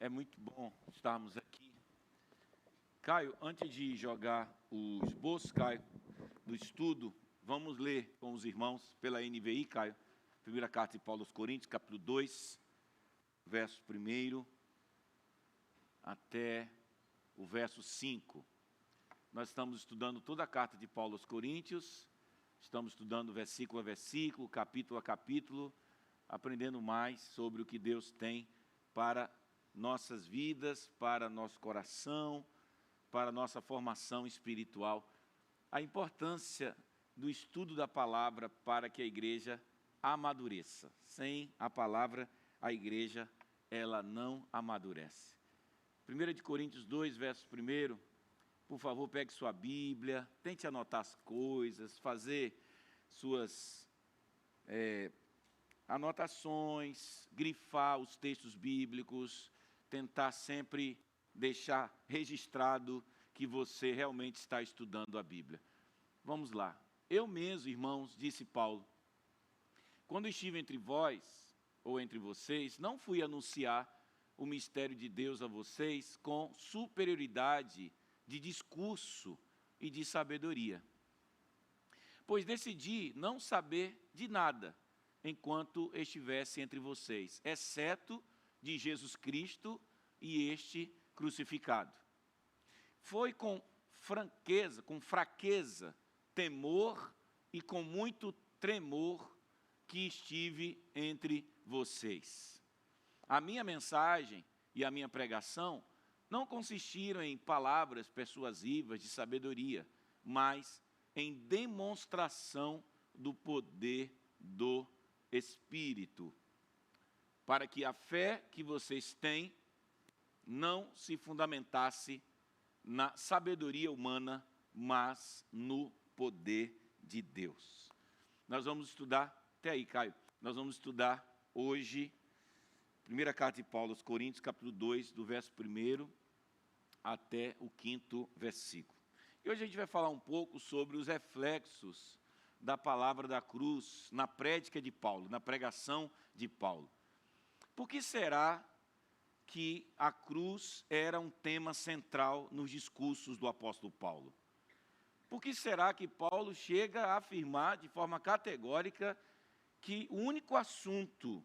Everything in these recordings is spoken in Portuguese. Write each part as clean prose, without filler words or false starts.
É muito bom estarmos aqui. Caio, antes de jogar o esboço, Caio, do estudo, vamos ler com os irmãos pela NVI, Caio. Primeira carta de Paulo aos Coríntios, capítulo 2, verso 1 até o verso 5. Nós estamos estudando toda a carta de Paulo aos Coríntios, estamos estudando versículo a versículo, capítulo a capítulo, aprendendo mais sobre o que Deus tem para nossas vidas, para nosso coração, para nossa formação espiritual. A importância do estudo da palavra para que a igreja amadureça. Sem a palavra, a igreja, ela não amadurece. 1 Coríntios 2, verso 1, por favor, pegue sua Bíblia, tente anotar as coisas, fazer suas anotações, grifar os textos bíblicos, tentar sempre deixar registrado que você realmente está estudando a Bíblia. Vamos lá. Eu mesmo, irmãos, disse Paulo, quando estive entre vós, ou entre vocês, não fui anunciar o mistério de Deus a vocês com superioridade de discurso e de sabedoria. Pois decidi não saber de nada, enquanto estivesse entre vocês, exceto de Jesus Cristo e este crucificado. Foi com franqueza, com fraqueza, temor e com muito tremor que estive entre vocês. A minha mensagem e a minha pregação não consistiram em palavras persuasivas de sabedoria, mas em demonstração do poder do Espírito, para que a fé que vocês têm não se fundamentasse na sabedoria humana, mas no poder de Deus. Nós vamos estudar, até aí, Caio, nós vamos estudar hoje, primeira carta de Paulo aos Coríntios, capítulo 2, do verso 1 até o 5º versículo. E hoje a gente vai falar um pouco sobre os reflexos da palavra da cruz na prédica de Paulo, na pregação de Paulo. Por que será que a cruz era um tema central nos discursos do apóstolo Paulo? Por que será que Paulo chega a afirmar de forma categórica que o único assunto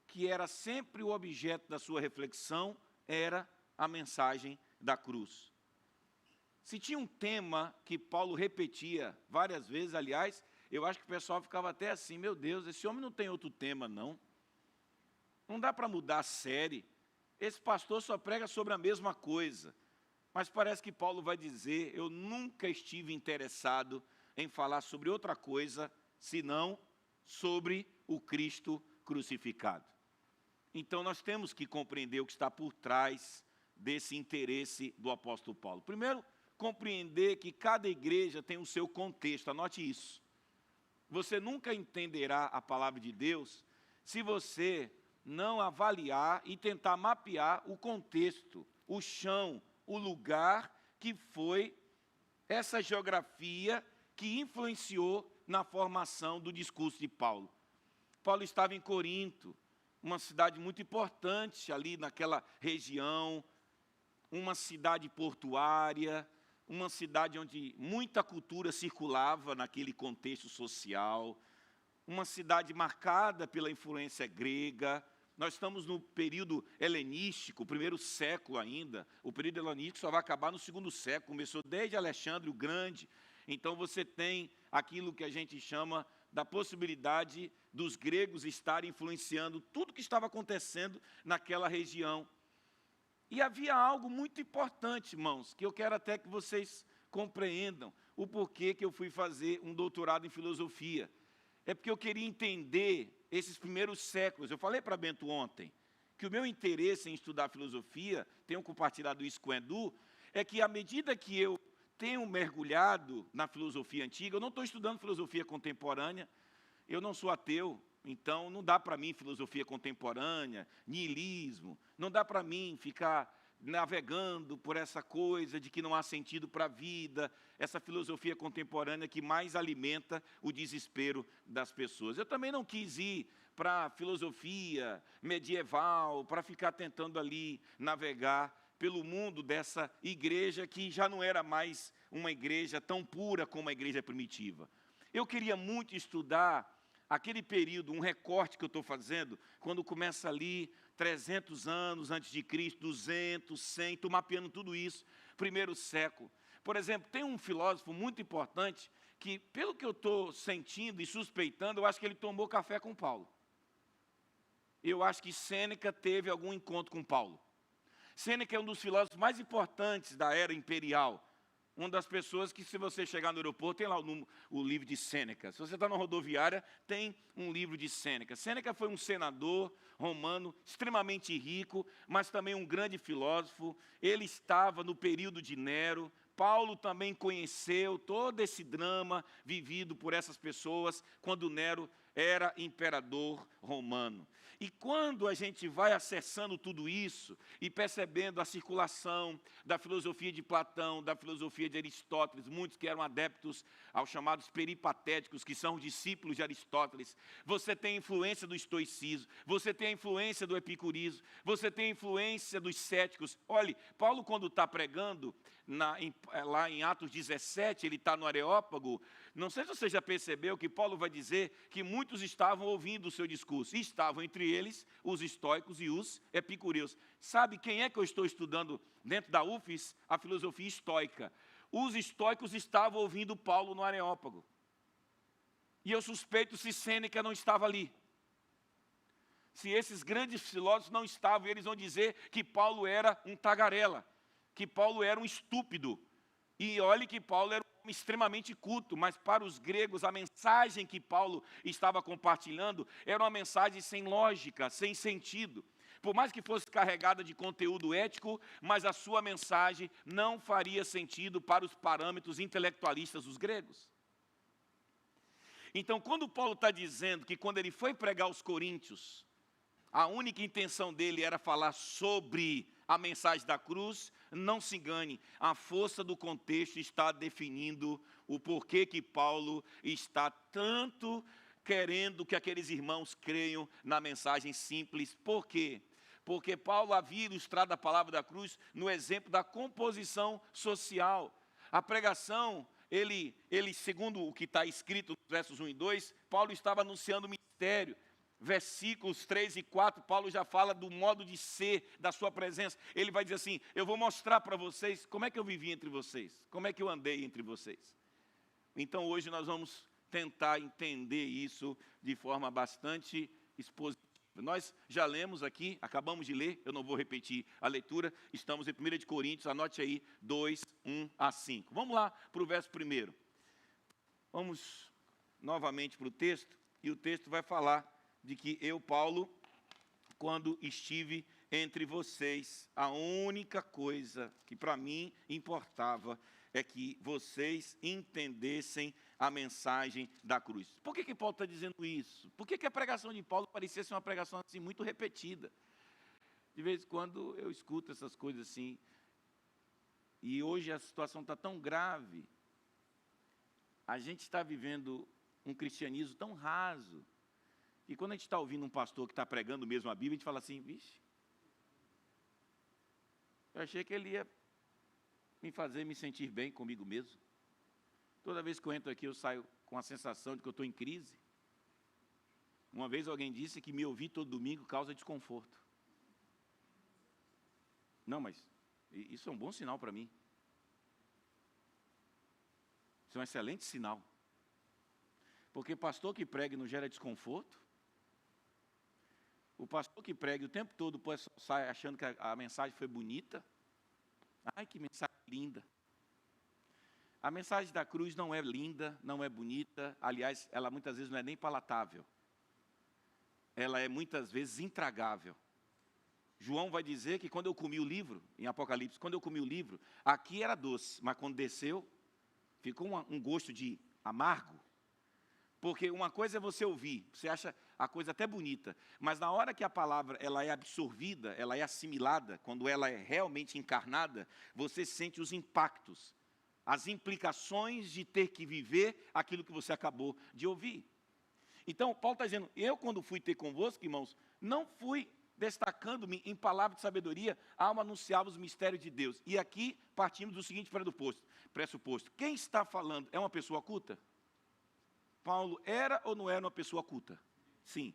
que era sempre o objeto da sua reflexão era a mensagem da cruz? Se tinha um tema que Paulo repetia várias vezes, aliás, eu acho que o pessoal ficava até assim, meu Deus, esse homem não tem outro tema, não. Não dá para mudar a série. Esse pastor só prega sobre a mesma coisa. Mas parece que Paulo vai dizer, eu nunca estive interessado em falar sobre outra coisa, senão sobre o Cristo crucificado. Então, nós temos que compreender o que está por trás desse interesse do apóstolo Paulo. Primeiro, compreender que cada igreja tem o seu contexto, anote isso. Você nunca entenderá a palavra de Deus se você não avaliar e tentar mapear o contexto, o chão, o lugar que foi essa geografia que influenciou na formação do discurso de Paulo. Paulo estava em Corinto, uma cidade muito importante ali naquela região, uma cidade portuária, uma cidade onde muita cultura circulava naquele contexto social, uma cidade marcada pela influência grega. Nós estamos no período helenístico, o primeiro século ainda. O período helenístico só vai acabar no segundo século, começou desde Alexandre o Grande. Então você tem aquilo que a gente chama da possibilidade dos gregos estarem influenciando tudo que estava acontecendo naquela região. E havia algo muito importante, irmãos, que eu quero até que vocês compreendam o porquê que eu fui fazer um doutorado em filosofia. É porque eu queria entender esses primeiros séculos. Eu falei para Bento ontem que o meu interesse em estudar filosofia, tenho compartilhado isso com o Edu, é que à medida que eu tenho mergulhado na filosofia antiga, eu não estou estudando filosofia contemporânea, eu não sou ateu, então não dá para mim filosofia contemporânea, niilismo, não dá para mim ficar navegando por essa coisa de que não há sentido para a vida, essa filosofia contemporânea que mais alimenta o desespero das pessoas. Eu também não quis ir para filosofia medieval, para ficar tentando ali navegar pelo mundo dessa igreja que já não era mais uma igreja tão pura como a igreja primitiva. Eu queria muito estudar aquele período, um recorte que eu estou fazendo, quando começa ali 300 anos antes de Cristo, 200, 100, estou mapeando tudo isso, primeiro século. Por exemplo, tem um filósofo muito importante que, pelo que eu estou sentindo e suspeitando, eu acho que ele tomou café com Paulo. Eu acho que Sêneca teve algum encontro com Paulo. Sêneca é um dos filósofos mais importantes da era imperial. Uma das pessoas que, se você chegar no aeroporto, tem lá o livro de Sêneca. Se você está na rodoviária, tem um livro de Sêneca. Sêneca foi um senador romano extremamente rico, mas também um grande filósofo. Ele estava no período de Nero. Paulo também conheceu todo esse drama vivido por essas pessoas quando Nero era imperador romano. E quando a gente vai acessando tudo isso e percebendo a circulação da filosofia de Platão, da filosofia de Aristóteles, muitos que eram adeptos aos chamados peripatéticos, que são os discípulos de Aristóteles, você tem a influência do estoicismo, você tem a influência do epicurismo, você tem a influência dos céticos. Olhe, Paulo, quando está pregando, lá em Atos 17, ele está no Areópago. Não sei se você já percebeu que Paulo vai dizer que muitos estavam ouvindo o seu discurso. E estavam entre eles os estoicos e os epicureus. Sabe quem é que eu estou estudando dentro da UFES? A filosofia estoica. Os estoicos estavam ouvindo Paulo no Areópago. E eu suspeito se Sêneca não estava ali. Se esses grandes filósofos não estavam, eles vão dizer que Paulo era um tagarela, que Paulo era um estúpido. E olhe que Paulo era um homem extremamente culto, mas para os gregos a mensagem que Paulo estava compartilhando era uma mensagem sem lógica, sem sentido. Por mais que fosse carregada de conteúdo ético, mas a sua mensagem não faria sentido para os parâmetros intelectualistas dos gregos. Então, quando Paulo está dizendo que quando ele foi pregar aos coríntios, a única intenção dele era falar sobre a mensagem da cruz, não se engane, a força do contexto está definindo o porquê que Paulo está tanto querendo que aqueles irmãos creiam na mensagem simples. Por quê? Porque Paulo havia ilustrado a palavra da cruz no exemplo da composição social. A pregação, ele segundo o que está escrito nos versos 1 e 2, Paulo estava anunciando o ministério. Versículos 3 e 4, Paulo já fala do modo de ser, da sua presença. Ele vai dizer assim, eu vou mostrar para vocês como é que eu vivi entre vocês, como é que eu andei entre vocês. Então hoje nós vamos tentar entender isso de forma bastante expositiva. Nós já lemos aqui, acabamos de ler, eu não vou repetir a leitura, estamos em 1 de Coríntios, anote aí, 2, 1 a 5. Vamos lá para o verso 1. Vamos novamente para o texto, e o texto vai falar de que eu, Paulo, quando estive entre vocês, a única coisa que para mim importava é que vocês entendessem a mensagem da cruz. Por que Paulo está dizendo isso? Por que a pregação de Paulo parecia ser uma pregação assim muito repetida? De vez em quando eu escuto essas coisas assim, e hoje a situação está tão grave, a gente está vivendo um cristianismo tão raso, e quando a gente está ouvindo um pastor que está pregando mesmo a Bíblia, a gente fala assim, vixe, eu achei que ele ia me fazer me sentir bem comigo mesmo. Toda vez que eu entro aqui, eu saio com a sensação de que eu estou em crise. Uma vez alguém disse que me ouvir todo domingo causa desconforto. Não, mas isso é um bom sinal para mim. Isso é um excelente sinal. Porque pastor que prega não gera desconforto. O pastor que prega o tempo todo, o pessoal sai achando que a mensagem foi bonita. Ai, que mensagem linda. A mensagem da cruz não é linda, não é bonita. Aliás, ela muitas vezes não é nem palatável. Ela é muitas vezes intragável. João vai dizer que quando eu comi o livro, em Apocalipse, quando eu comi o livro, aqui era doce, mas quando desceu, ficou um gosto de amargo. Porque uma coisa é você ouvir, você acha a coisa até bonita, mas na hora que a palavra ela é absorvida, ela é assimilada, quando ela é realmente encarnada, você sente os impactos, as implicações de ter que viver aquilo que você acabou de ouvir. Então, Paulo está dizendo, eu quando fui ter convosco, irmãos, não fui destacando-me em palavra de sabedoria ao anunciar os mistérios de Deus. E aqui partimos do seguinte pressuposto. Quem está falando é uma pessoa culta? Paulo era ou não era uma pessoa culta? Sim.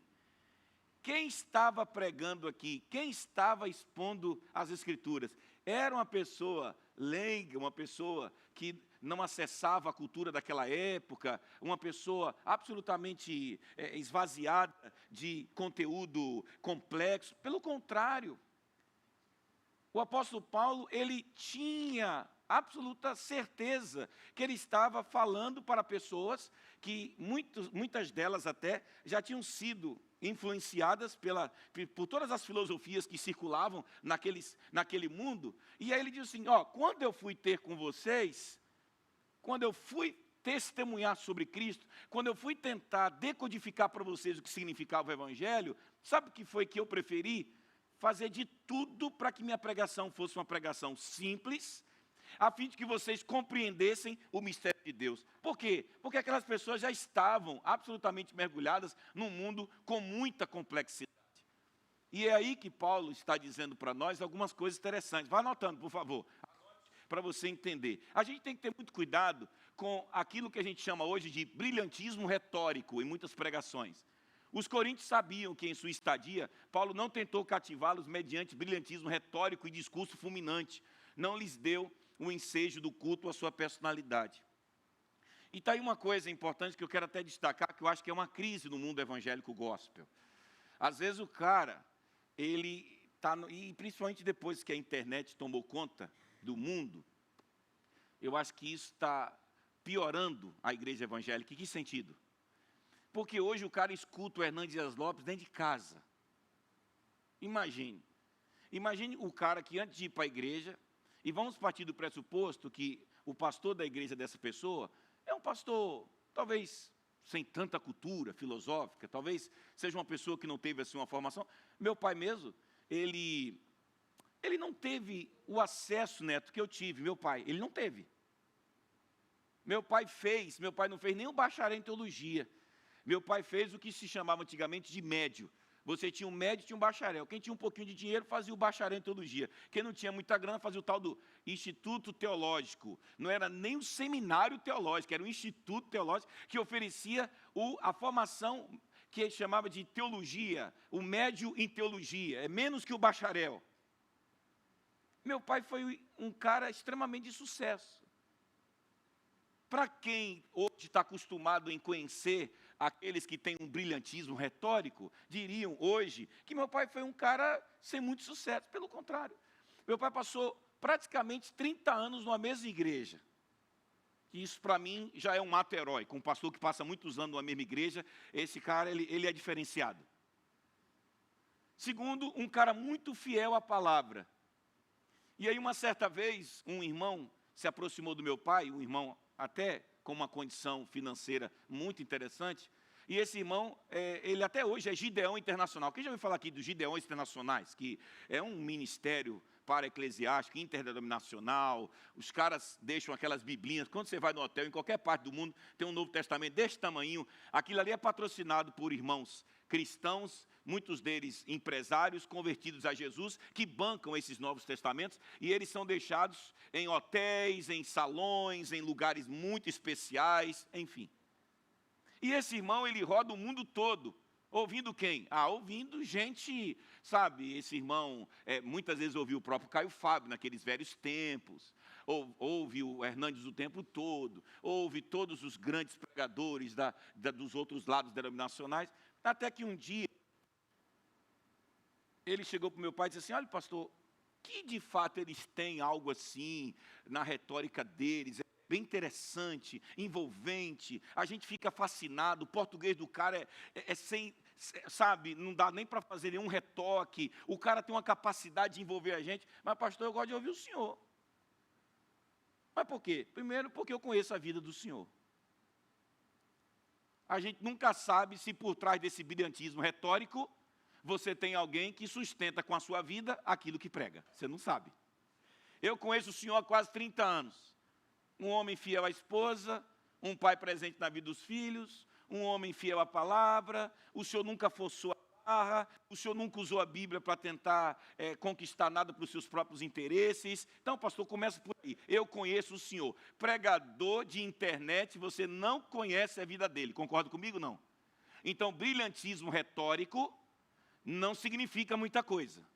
Quem estava pregando aqui, quem estava expondo as Escrituras, era uma pessoa leiga, uma pessoa que não acessava a cultura daquela época, uma pessoa absolutamente esvaziada de conteúdo complexo. Pelo contrário, o apóstolo Paulo, ele tinha absoluta certeza que ele estava falando para pessoas que muitas delas até já tinham sido influenciadas por todas as filosofias que circulavam naquele mundo. E aí ele diz assim, quando eu fui ter com vocês, quando eu fui testemunhar sobre Cristo, quando eu fui tentar decodificar para vocês o que significava o Evangelho, sabe o que foi que eu preferi? Fazer de tudo para que minha pregação fosse uma pregação simples, a fim de que vocês compreendessem o mistério de Deus. Por quê? Porque aquelas pessoas já estavam absolutamente mergulhadas num mundo com muita complexidade. E é aí que Paulo está dizendo para nós algumas coisas interessantes. Vá anotando, por favor, para você entender. A gente tem que ter muito cuidado com aquilo que a gente chama hoje de brilhantismo retórico em muitas pregações. Os coríntios sabiam que em sua estadia, Paulo não tentou cativá-los mediante brilhantismo retórico e discurso fulminante. Não lhes deu o ensejo do culto à sua personalidade. E está aí uma coisa importante que eu quero até destacar, que eu acho que é uma crise no mundo evangélico gospel. Às vezes o cara, ele está, e principalmente depois que a internet tomou conta do mundo, eu acho que isso está piorando a igreja evangélica. Em que sentido? Porque hoje o cara escuta o Hernandes Dias Lopes dentro de casa. Imagine o cara que antes de ir para a igreja, e vamos partir do pressuposto que o pastor da igreja dessa pessoa é um pastor, talvez, sem tanta cultura filosófica, talvez seja uma pessoa que não teve assim uma formação. Meu pai mesmo, ele não teve o acesso, Neto, que eu tive. Meu pai, ele não teve. Meu pai não fez nem o bacharel em teologia. Meu pai fez o que se chamava antigamente de médio. Você tinha um médio e tinha um bacharel. Quem tinha um pouquinho de dinheiro fazia o bacharel em teologia. Quem não tinha muita grana fazia o tal do Instituto Teológico. Não era nem o seminário teológico, era o Instituto Teológico que oferecia a formação que ele chamava de teologia, o médio em teologia. É menos que o bacharel. Meu pai foi um cara extremamente de sucesso. Para quem hoje está acostumado em conhecer aqueles que têm um brilhantismo retórico, diriam hoje que meu pai foi um cara sem muito sucesso. Pelo contrário, meu pai passou praticamente 30 anos numa mesma igreja. Isso para mim já é um ato heróico. Um pastor que passa muitos anos numa mesma igreja, esse cara ele é diferenciado. Segundo, um cara muito fiel à palavra. E aí uma certa vez, um irmão se aproximou do meu pai, um irmão até com uma condição financeira muito interessante, e esse irmão, ele até hoje é Gideão Internacional. Quem já ouviu falar aqui dos Gideões Internacionais? Que é um ministério para eclesiástico, interdenominacional, os caras deixam aquelas biblinhas, quando você vai no hotel, em qualquer parte do mundo, tem um Novo Testamento desse tamanho, aquilo ali é patrocinado por irmãos cristãos, muitos deles empresários convertidos a Jesus, que bancam esses Novos Testamentos, e eles são deixados em hotéis, em salões, em lugares muito especiais, enfim. E esse irmão, ele roda o mundo todo, ouvindo quem? Ouvindo gente, sabe, esse irmão muitas vezes ouviu o próprio Caio Fábio naqueles velhos tempos, ouve o Hernandes o tempo todo, ouve todos os grandes pregadores dos outros lados denominacionais, até que um dia, ele chegou para o meu pai e disse assim, olha pastor, que de fato eles têm algo assim na retórica deles, é bem interessante, envolvente, a gente fica fascinado, o português do cara é sem, sabe, não dá nem para fazer nenhum retoque, o cara tem uma capacidade de envolver a gente, mas pastor, eu gosto de ouvir o senhor. Mas por quê? Primeiro, porque eu conheço a vida do senhor. A gente nunca sabe se por trás desse brilhantismo retórico, você tem alguém que sustenta com a sua vida aquilo que prega. Você não sabe. Eu conheço o senhor há quase 30 anos. Um homem fiel à esposa, um pai presente na vida dos filhos, um homem fiel à palavra, o senhor nunca forçou a barra, o senhor nunca usou a Bíblia para tentar conquistar nada para os seus próprios interesses. Então, pastor, começa por aí. Eu conheço o senhor. Pregador de internet, você não conhece a vida dele. Concorda comigo, não? Então, brilhantismo retórico não significa muita coisa.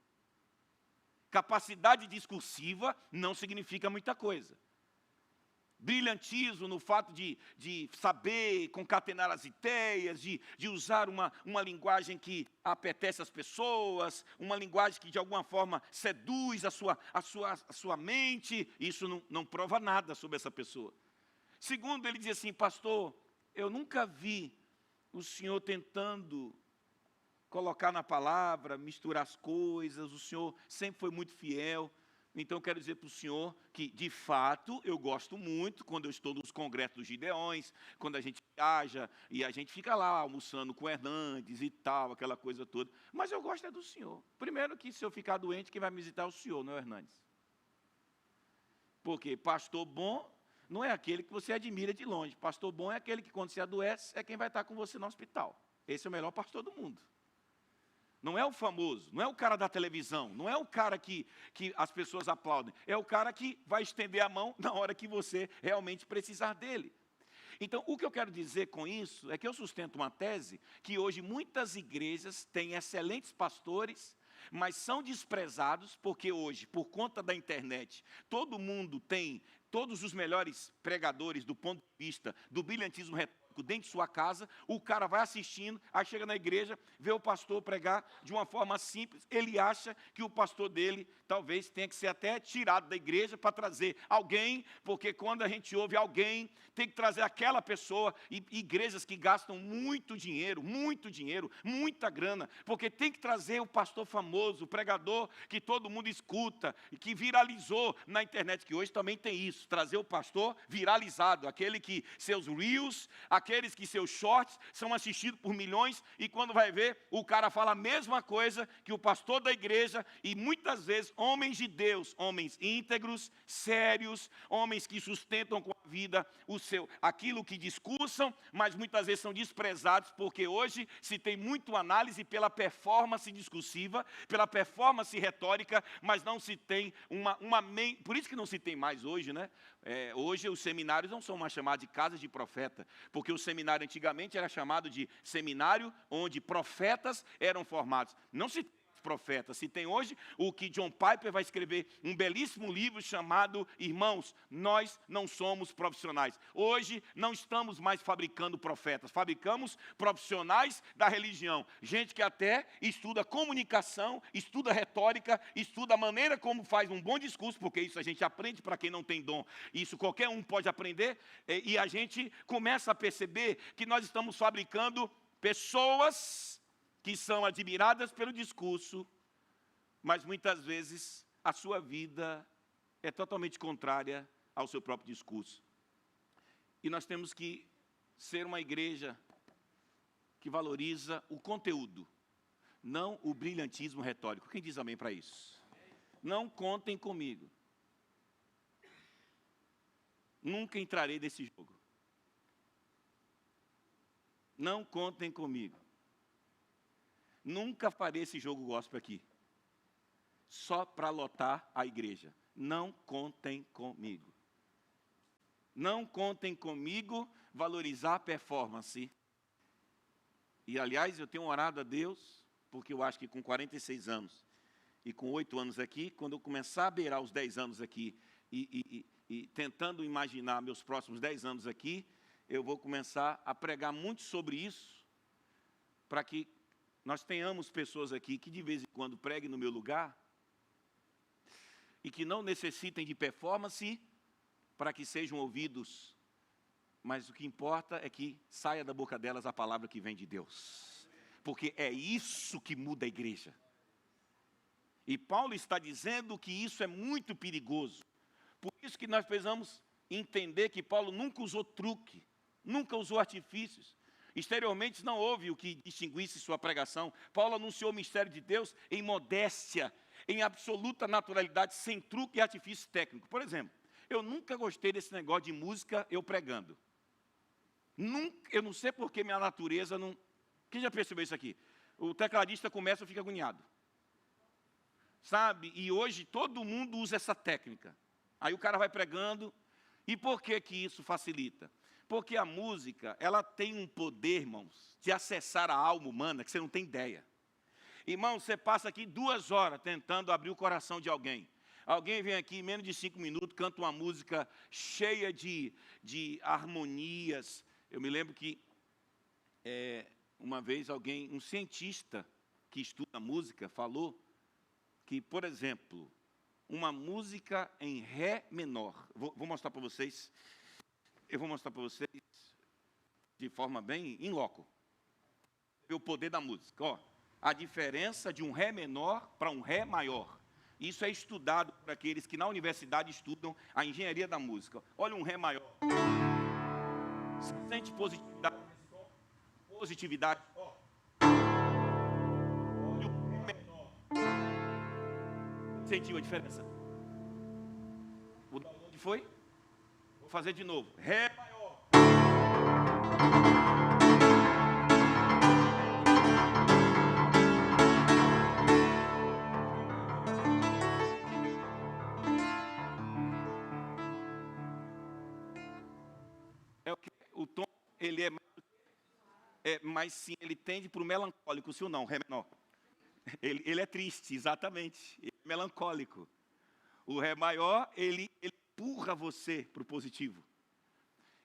Capacidade discursiva não significa muita coisa. Brilhantismo no fato de saber concatenar as ideias, de usar uma linguagem que apetece as pessoas, uma linguagem que de alguma forma seduz a sua mente, isso não prova nada sobre essa pessoa. Segundo, ele diz assim, pastor, eu nunca vi o senhor tentando colocar na palavra, misturar as coisas, o senhor sempre foi muito fiel. Então, eu quero dizer para o senhor que, de fato, eu gosto muito quando eu estou nos congressos dos Gideões, quando a gente viaja e a gente fica lá almoçando com o Hernandes e tal, aquela coisa toda. Mas eu gosto é do senhor. Primeiro que, se eu ficar doente, quem vai me visitar é o senhor, não é o Hernandes. Porque pastor bom não é aquele que você admira de longe. Pastor bom é aquele que, quando você adoece, é quem vai estar com você no hospital. Esse é o melhor pastor do mundo. Não é o famoso, não é o cara da televisão, não é o cara que as pessoas aplaudem, é o cara que vai estender a mão na hora que você realmente precisar dele. Então, o que eu quero dizer com isso é que eu sustento uma tese que hoje muitas igrejas têm excelentes pastores, mas são desprezados porque hoje, por conta da internet, todo mundo tem todos os melhores pregadores do ponto de vista do brilhantismo retórico dentro de sua casa, o cara vai assistindo, aí chega na igreja, vê o pastor pregar de uma forma simples, ele acha que o pastor dele talvez tenha que ser até tirado da igreja para trazer alguém, porque quando a gente ouve alguém, tem que trazer aquela pessoa, e igrejas que gastam muito dinheiro, muita grana, porque tem que trazer o pastor famoso, o pregador que todo mundo escuta, e que viralizou na internet, que hoje também tem isso, trazer o pastor viralizado, aquele que seus reels, aqueles que seus shorts são assistidos por milhões, e quando vai ver, o cara fala a mesma coisa que o pastor da igreja, e muitas vezes homens de Deus, homens íntegros, sérios, homens que sustentam com a vida aquilo que discursam, mas muitas vezes são desprezados, porque hoje se tem muito análise pela performance discursiva, pela performance retórica, mas não se tem por isso que não se tem mais hoje, né? Hoje os seminários não são mais chamados de casas de profeta, porque o seminário antigamente era chamado de seminário onde profetas eram formados. Não se tem profetas, se tem hoje o que John Piper vai escrever um belíssimo livro chamado Irmãos, Nós Não Somos Profissionais. Hoje não estamos mais fabricando profetas, fabricamos profissionais da religião, gente que até estuda comunicação, estuda retórica, estuda a maneira como faz um bom discurso, porque isso a gente aprende para quem não tem dom, isso qualquer um pode aprender, e a gente começa a perceber que nós estamos fabricando pessoas que são admiradas pelo discurso, mas muitas vezes a sua vida é totalmente contrária ao seu próprio discurso. E nós temos que ser uma igreja que valoriza o conteúdo, não o brilhantismo retórico. Quem diz amém para isso? Não contem comigo. Nunca entrarei nesse jogo. Não contem comigo. Nunca farei esse jogo gospel aqui, só para lotar a igreja. Não contem comigo. Não contem comigo valorizar a performance. E, aliás, eu tenho orado a Deus, porque eu acho que com 46 anos e com 8 anos aqui, quando eu começar a beirar os 10 anos aqui e tentando imaginar meus próximos 10 anos aqui, eu vou começar a pregar muito sobre isso, para que nós tenhamos pessoas aqui que de vez em quando preguem no meu lugar e que não necessitem de performance para que sejam ouvidos, mas o que importa é que saia da boca delas a palavra que vem de Deus, porque é isso que muda a igreja. E Paulo está dizendo que isso é muito perigoso, por isso que nós precisamos entender que Paulo nunca usou truque, nunca usou artifícios. Exteriormente não houve o que distinguisse sua pregação. Paulo anunciou o mistério de Deus em modéstia, em absoluta naturalidade, sem truque e artifício técnico. Por exemplo, eu nunca gostei desse negócio de música eu pregando. Eu não sei porque minha natureza não... Quem já percebeu isso aqui? O tecladista começa e fica agoniado. Sabe? E hoje todo mundo usa essa técnica. Aí o cara vai pregando. E por que que isso facilita? Porque a música, ela tem um poder, irmãos, de acessar a alma humana que você não tem ideia. Irmão, você passa aqui 2 horas tentando abrir o coração de alguém. Alguém vem aqui em menos de 5 minutos, canta uma música cheia de harmonias. Eu me lembro que uma vez um cientista que estuda música, falou que, por exemplo, uma música em Ré menor. Vou mostrar para vocês. Eu vou mostrar para vocês de forma bem in loco. O poder da música. Ó, a diferença de um Ré menor para um Ré maior. Isso é estudado por aqueles que na universidade estudam a engenharia da música. Olha um Ré maior. Você sente positividade? Positividade. Ó. Olha o Ré menor. Sentiu a diferença? O download foi? Vou fazer de novo. Ré maior. O tom, ele mas sim, ele tende para o melancólico, se ou não, Ré menor. Ele é triste, exatamente. Ele é melancólico. O Ré maior, ele empurra você para o positivo.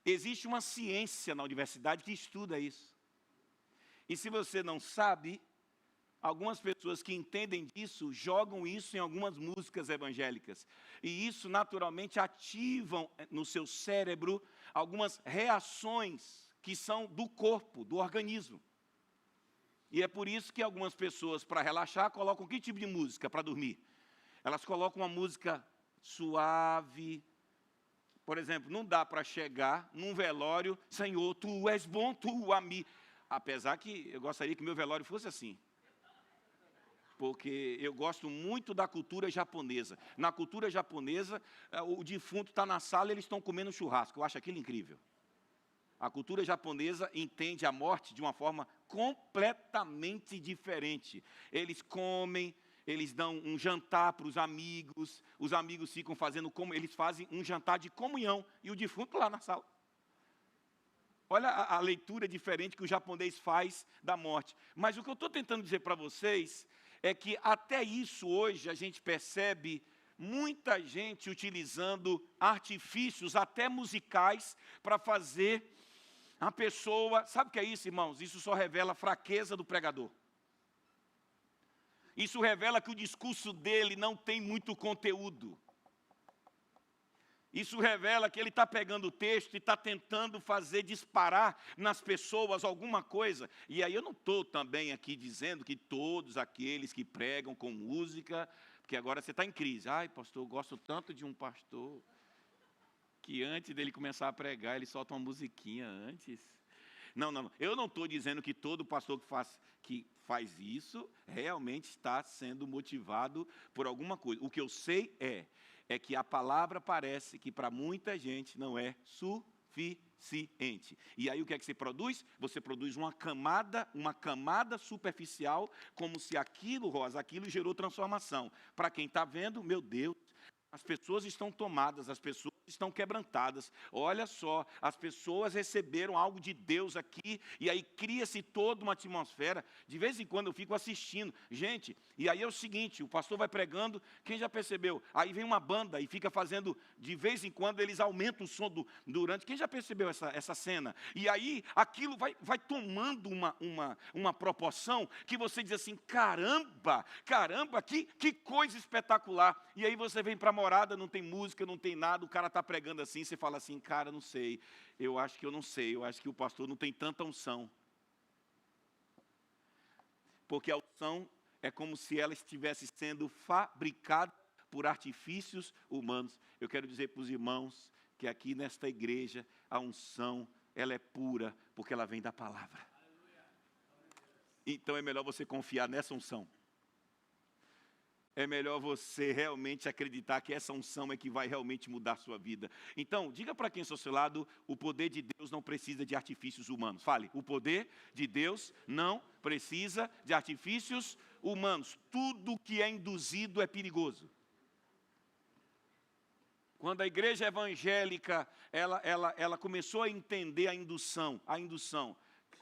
Existe uma ciência na universidade que estuda isso. E se você não sabe, algumas pessoas que entendem disso, jogam isso em algumas músicas evangélicas. E isso naturalmente ativam no seu cérebro algumas reações que são do corpo, do organismo. E é por isso que algumas pessoas, para relaxar, colocam que tipo de música para dormir? Elas colocam uma música suave. Por exemplo, não dá para chegar num velório, Senhor, Tu és bom, Tu a mim. Apesar que eu gostaria que meu velório fosse assim. Porque eu gosto muito da cultura japonesa. Na cultura japonesa, o defunto está na sala e eles estão comendo churrasco. Eu acho aquilo incrível. A cultura japonesa entende a morte de uma forma completamente diferente. Eles comem, eles dão um jantar para os amigos ficam fazendo como eles fazem um jantar de comunhão e o defunto lá na sala. Olha a leitura diferente que o japonês faz da morte. Mas o que eu estou tentando dizer para vocês é que até isso hoje a gente percebe muita gente utilizando artifícios, até musicais, para fazer a pessoa... Sabe o que é isso, irmãos? Isso só revela a fraqueza do pregador. Isso revela que o discurso dele não tem muito conteúdo. Isso revela que ele está pegando o texto e está tentando fazer disparar nas pessoas alguma coisa. E aí eu não estou também aqui dizendo que todos aqueles que pregam com música, porque agora você está em crise. Ai, pastor, eu gosto tanto de um pastor que antes dele começar a pregar, ele solta uma musiquinha antes. Não. Eu não estou dizendo que todo pastor que faz isso realmente está sendo motivado por alguma coisa. O que eu sei é que a palavra parece que para muita gente não é suficiente. E aí o que é que você produz? Você produz uma camada superficial, como se aquilo gerou transformação. Para quem está vendo, meu Deus, as pessoas estão tomadas, as pessoas estão quebrantadas. Olha só, as pessoas receberam algo de Deus aqui, e aí cria-se toda uma atmosfera. De vez em quando eu fico assistindo. Gente, e aí é o seguinte, o pastor vai pregando, quem já percebeu? Aí vem uma banda e fica fazendo, de vez em quando eles aumentam o som durante. Quem já percebeu essa cena? E aí aquilo vai tomando uma proporção que você diz assim, caramba, que coisa espetacular. E aí você vem para a morada, não tem música, não tem nada, o cara está pregando assim, você fala assim, cara, não sei, eu acho que o pastor não tem tanta unção. Porque a unção é como se ela estivesse sendo fabricada por artifícios humanos. Eu quero dizer para os irmãos que aqui nesta igreja, a unção, ela é pura, porque ela vem da palavra. Então é melhor você confiar nessa unção. É melhor você realmente acreditar que essa unção é que vai realmente mudar a sua vida. Então, diga para quem está ao seu lado, o poder de Deus não precisa de artifícios humanos. Fale, o poder de Deus não precisa de artifícios humanos. Tudo que é induzido é perigoso. Quando a igreja evangélica, ela começou a entender a indução.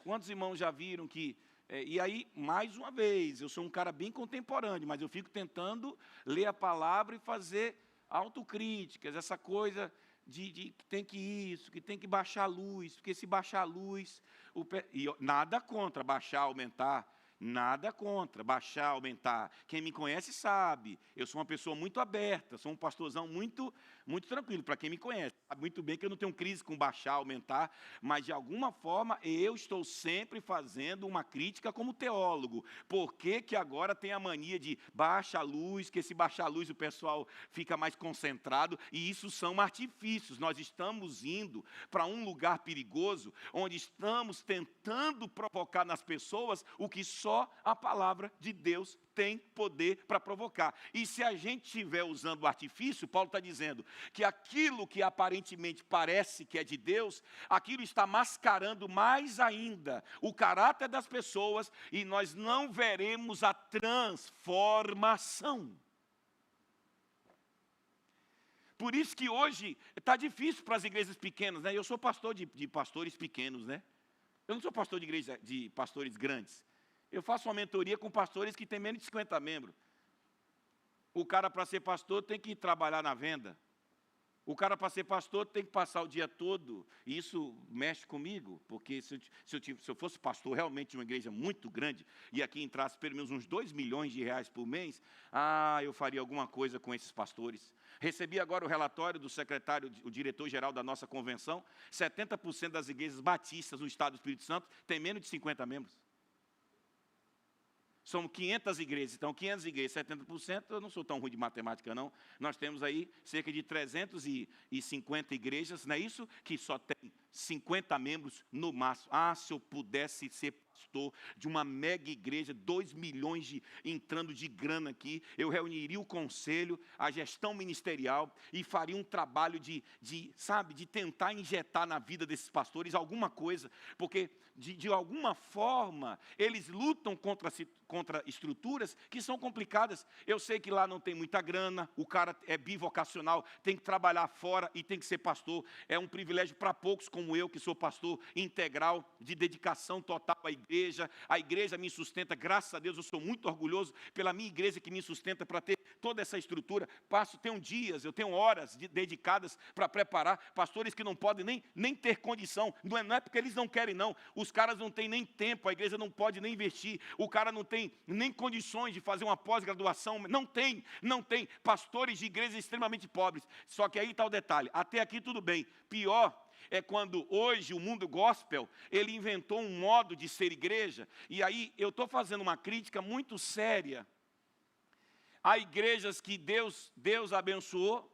Quantos irmãos já viram que... E aí, mais uma vez, eu sou um cara bem contemporâneo, mas eu fico tentando ler a palavra e fazer autocríticas, essa coisa de que tem que isso, que tem que baixar a luz, porque se baixar a luz... nada contra baixar, aumentar, nada contra baixar, aumentar. Quem me conhece sabe, eu sou uma pessoa muito aberta, sou um pastorzão muito tranquilo. Para quem me conhece, sabe muito bem que eu não tenho crise com baixar, aumentar, mas de alguma forma eu estou sempre fazendo uma crítica como teólogo. Por que que agora tem a mania de baixa a luz, que se baixar a luz o pessoal fica mais concentrado, e isso são artifícios. Nós estamos indo para um lugar perigoso, onde estamos tentando provocar nas pessoas o que só a palavra de Deus tem poder para provocar. E se a gente estiver usando o artifício, Paulo está dizendo que aquilo que aparentemente parece que é de Deus, aquilo está mascarando mais ainda o caráter das pessoas, e nós não veremos a transformação. Por isso que hoje está difícil para as igrejas pequenas, né? Eu sou pastor de pastores pequenos, né? Eu não sou pastor de igreja de pastores grandes. Eu faço uma mentoria com pastores que têm menos de 50 membros. O cara, para ser pastor, tem que trabalhar na venda. O cara, para ser pastor, tem que passar o dia todo. E isso mexe comigo, porque se eu fosse pastor realmente de uma igreja muito grande, e aqui entrasse pelo menos uns 2 milhões de reais por mês, eu faria alguma coisa com esses pastores. Recebi agora o relatório do secretário, o diretor-geral da nossa convenção, 70% das igrejas batistas no estado do Espírito Santo têm menos de 50 membros. São 500 igrejas, então 500 igrejas, 70%, eu não sou tão ruim de matemática não, nós temos aí cerca de 350 igrejas, não é isso? Que só tem 50 membros no máximo. Se eu pudesse ser pastor de uma mega igreja, 2 milhões entrando de grana aqui, eu reuniria o conselho, a gestão ministerial e faria um trabalho de tentar injetar na vida desses pastores alguma coisa, porque de alguma forma eles lutam contra estruturas que são complicadas. Eu sei que lá não tem muita grana, o cara é bivocacional, tem que trabalhar fora e tem que ser pastor. É um privilégio para poucos como eu, que sou pastor integral, de dedicação total à igreja. A igreja me sustenta, graças a Deus, eu sou muito orgulhoso pela minha igreja que me sustenta para ter toda essa estrutura. Tenho dias, eu tenho horas dedicadas para preparar pastores que não podem nem ter condição. Não é porque eles não querem, não. Os caras não têm nem tempo, a igreja não pode nem investir. O cara não tem nem condições de fazer uma pós-graduação. Não tem. Pastores de igrejas extremamente pobres. Só que aí está o detalhe. Até aqui tudo bem. Pior é quando hoje o mundo gospel, ele inventou um modo de ser igreja. E aí eu estou fazendo uma crítica muito séria a igrejas que Deus abençoou.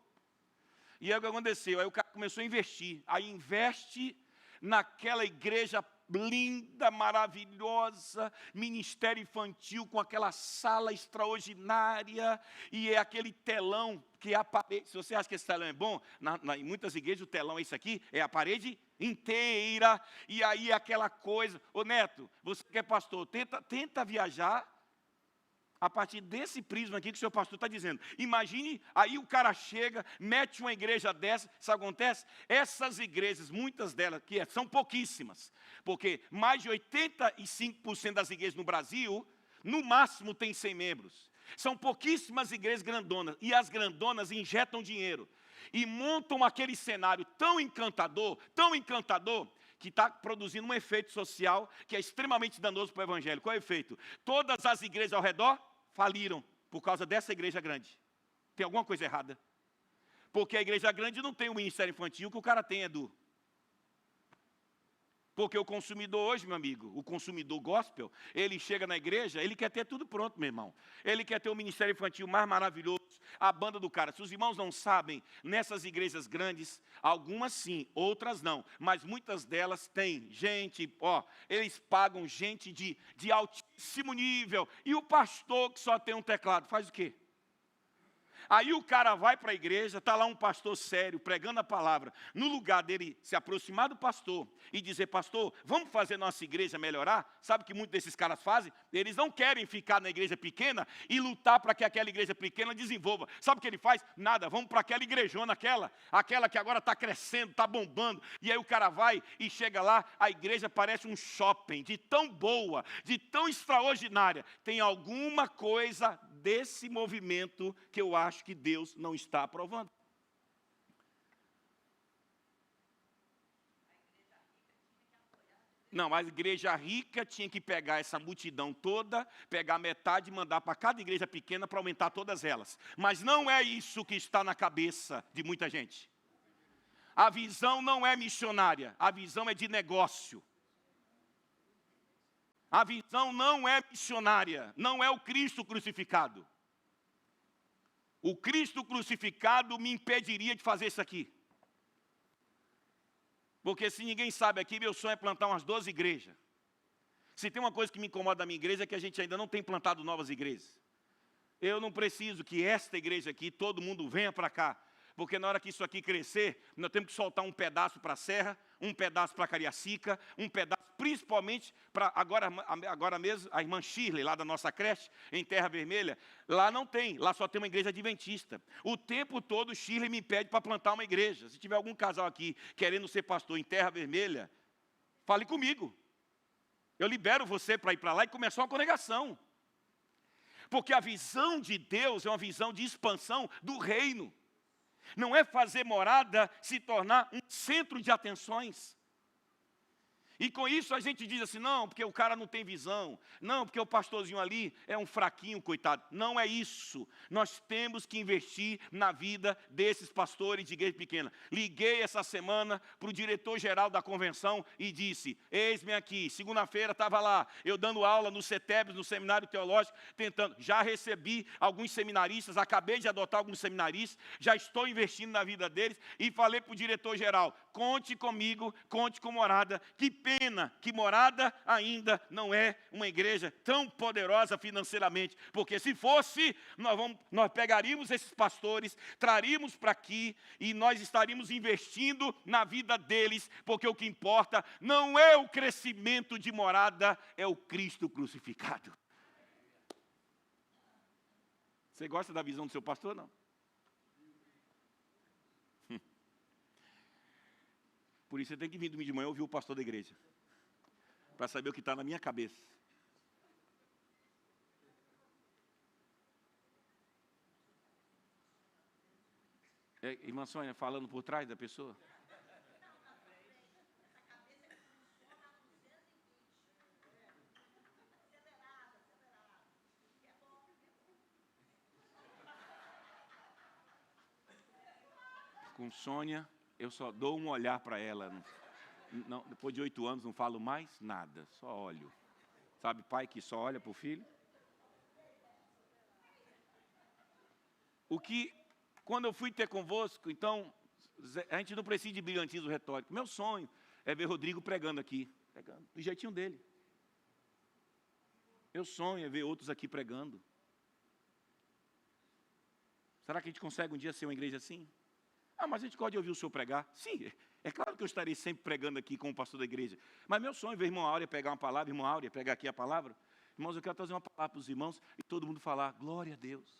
E aí o que aconteceu? Aí o cara começou a investir. Aí investe naquela igreja linda, maravilhosa, ministério infantil com aquela sala extraordinária, e é aquele telão que é a parede. Se você acha que esse telão é bom, em muitas igrejas o telão é isso aqui, é a parede inteira, e aí aquela coisa. Ô Neto, você que é pastor, tenta viajar a partir desse prisma aqui que o seu pastor está dizendo. Imagine, aí o cara chega, mete uma igreja dessa, sabe o que acontece? Essas igrejas, muitas delas, são pouquíssimas, porque mais de 85% das igrejas no Brasil, no máximo tem 100 membros. São pouquíssimas igrejas grandonas, e as grandonas injetam dinheiro, e montam aquele cenário tão encantador, que está produzindo um efeito social que é extremamente danoso para o evangelho. Qual é o efeito? Todas as igrejas ao redor faliram por causa dessa igreja grande. Tem alguma coisa errada. Porque a igreja grande não tem o ministério infantil que o cara tem, Edu. Porque o consumidor hoje, meu amigo, o consumidor gospel, ele chega na igreja, ele quer ter tudo pronto, meu irmão. Ele quer ter o ministério infantil mais maravilhoso, a banda do cara. Se os irmãos não sabem, nessas igrejas grandes, algumas sim, outras não, mas muitas delas têm gente, eles pagam gente de altíssimo nível. E o pastor que só tem um teclado, faz o quê? Aí o cara vai para a igreja, está lá um pastor sério, pregando a palavra. No lugar dele se aproximar do pastor e dizer, pastor, vamos fazer nossa igreja melhorar? Sabe o que muitos desses caras fazem? Eles não querem ficar na igreja pequena e lutar para que aquela igreja pequena desenvolva. Sabe o que ele faz? Nada, vamos para aquela igrejona, aquela que agora está crescendo, está bombando. E aí o cara vai e chega lá, a igreja parece um shopping, de tão boa, de tão extraordinária. Tem alguma coisa desse movimento que eu acho que Deus não está aprovando. Não, a igreja rica tinha que pegar essa multidão toda, pegar metade e mandar para cada igreja pequena para aumentar todas elas. Mas não é isso que está na cabeça de muita gente. A visão não é missionária, a visão é de negócio. A visão não é missionária, não é o Cristo crucificado. O Cristo crucificado me impediria de fazer isso aqui. Porque se ninguém sabe aqui, meu sonho é plantar umas 12 igrejas. Se tem uma coisa que me incomoda da minha igreja é que a gente ainda não tem plantado novas igrejas. Eu não preciso que esta igreja aqui, todo mundo venha para cá. Porque na hora que isso aqui crescer, nós temos que soltar um pedaço para a Serra, um pedaço para Cariacica, um pedaço principalmente para, agora mesmo, a irmã Shirley, lá da nossa creche, em Terra Vermelha. Lá não tem, lá só tem uma igreja adventista. O tempo todo Shirley me pede para plantar uma igreja. Se tiver algum casal aqui querendo ser pastor em Terra Vermelha, fale comigo. Eu libero você para ir para lá e começar uma congregação. Porque a visão de Deus é uma visão de expansão do reino. Não é fazer morada se tornar um centro de atenções. E com isso a gente diz assim, não, porque o cara não tem visão. Não, porque o pastorzinho ali é um fraquinho, coitado. Não é isso. Nós temos que investir na vida desses pastores de igreja pequena. Liguei essa semana para o diretor-geral da convenção e disse, eis-me aqui, segunda-feira estava lá, eu dando aula no CETEBS, no Seminário Teológico, tentando. Já recebi alguns seminaristas, acabei de adotar alguns seminaristas, já estou investindo na vida deles e falei para o diretor-geral, conte comigo, conte com Morada, que pena que Morada ainda não é uma igreja tão poderosa financeiramente, porque se fosse, nós pegaríamos esses pastores, traríamos para aqui e nós estaríamos investindo na vida deles, porque o que importa não é o crescimento de Morada, é o Cristo crucificado. Você gosta da visão do seu pastor, não? Por isso você tem que vir domingo de manhã ouvir o pastor da igreja. Para saber o que está na minha cabeça. Irmã Sônia, falando por trás da pessoa. Com Sônia, eu só dou um olhar para ela. Não, depois de 8 anos não falo mais nada, só olho. Sabe, pai que só olha para o filho? Quando eu fui ter convosco, então, a gente não precisa de brilhantismo retórico. Meu sonho é ver Rodrigo pregando aqui, do jeitinho dele. Meu sonho é ver outros aqui pregando. Será que a gente consegue um dia ser uma igreja assim? Mas a gente gosta de ouvir o senhor pregar. Sim, é claro que eu estarei sempre pregando aqui como pastor da igreja. Mas meu sonho é ver a irmã Áurea pegar uma palavra, irmã Áurea pegar aqui a palavra. Irmãos, eu quero trazer uma palavra para os irmãos e todo mundo falar, glória a Deus.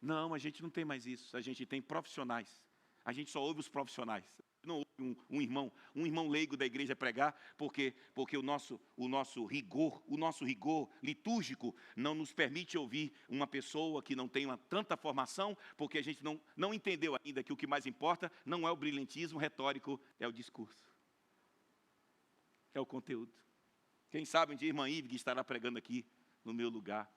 Não, a gente não tem mais isso. A gente tem profissionais. A gente só ouve os profissionais. Não ouve um irmão leigo da igreja pregar, porque o nosso rigor litúrgico não nos permite ouvir uma pessoa que não tem tanta formação, porque a gente não entendeu ainda que o que mais importa não é o brilhantismo retórico, é o discurso. É o conteúdo. Quem sabe um dia a irmã Ivgue estará pregando aqui no meu lugar.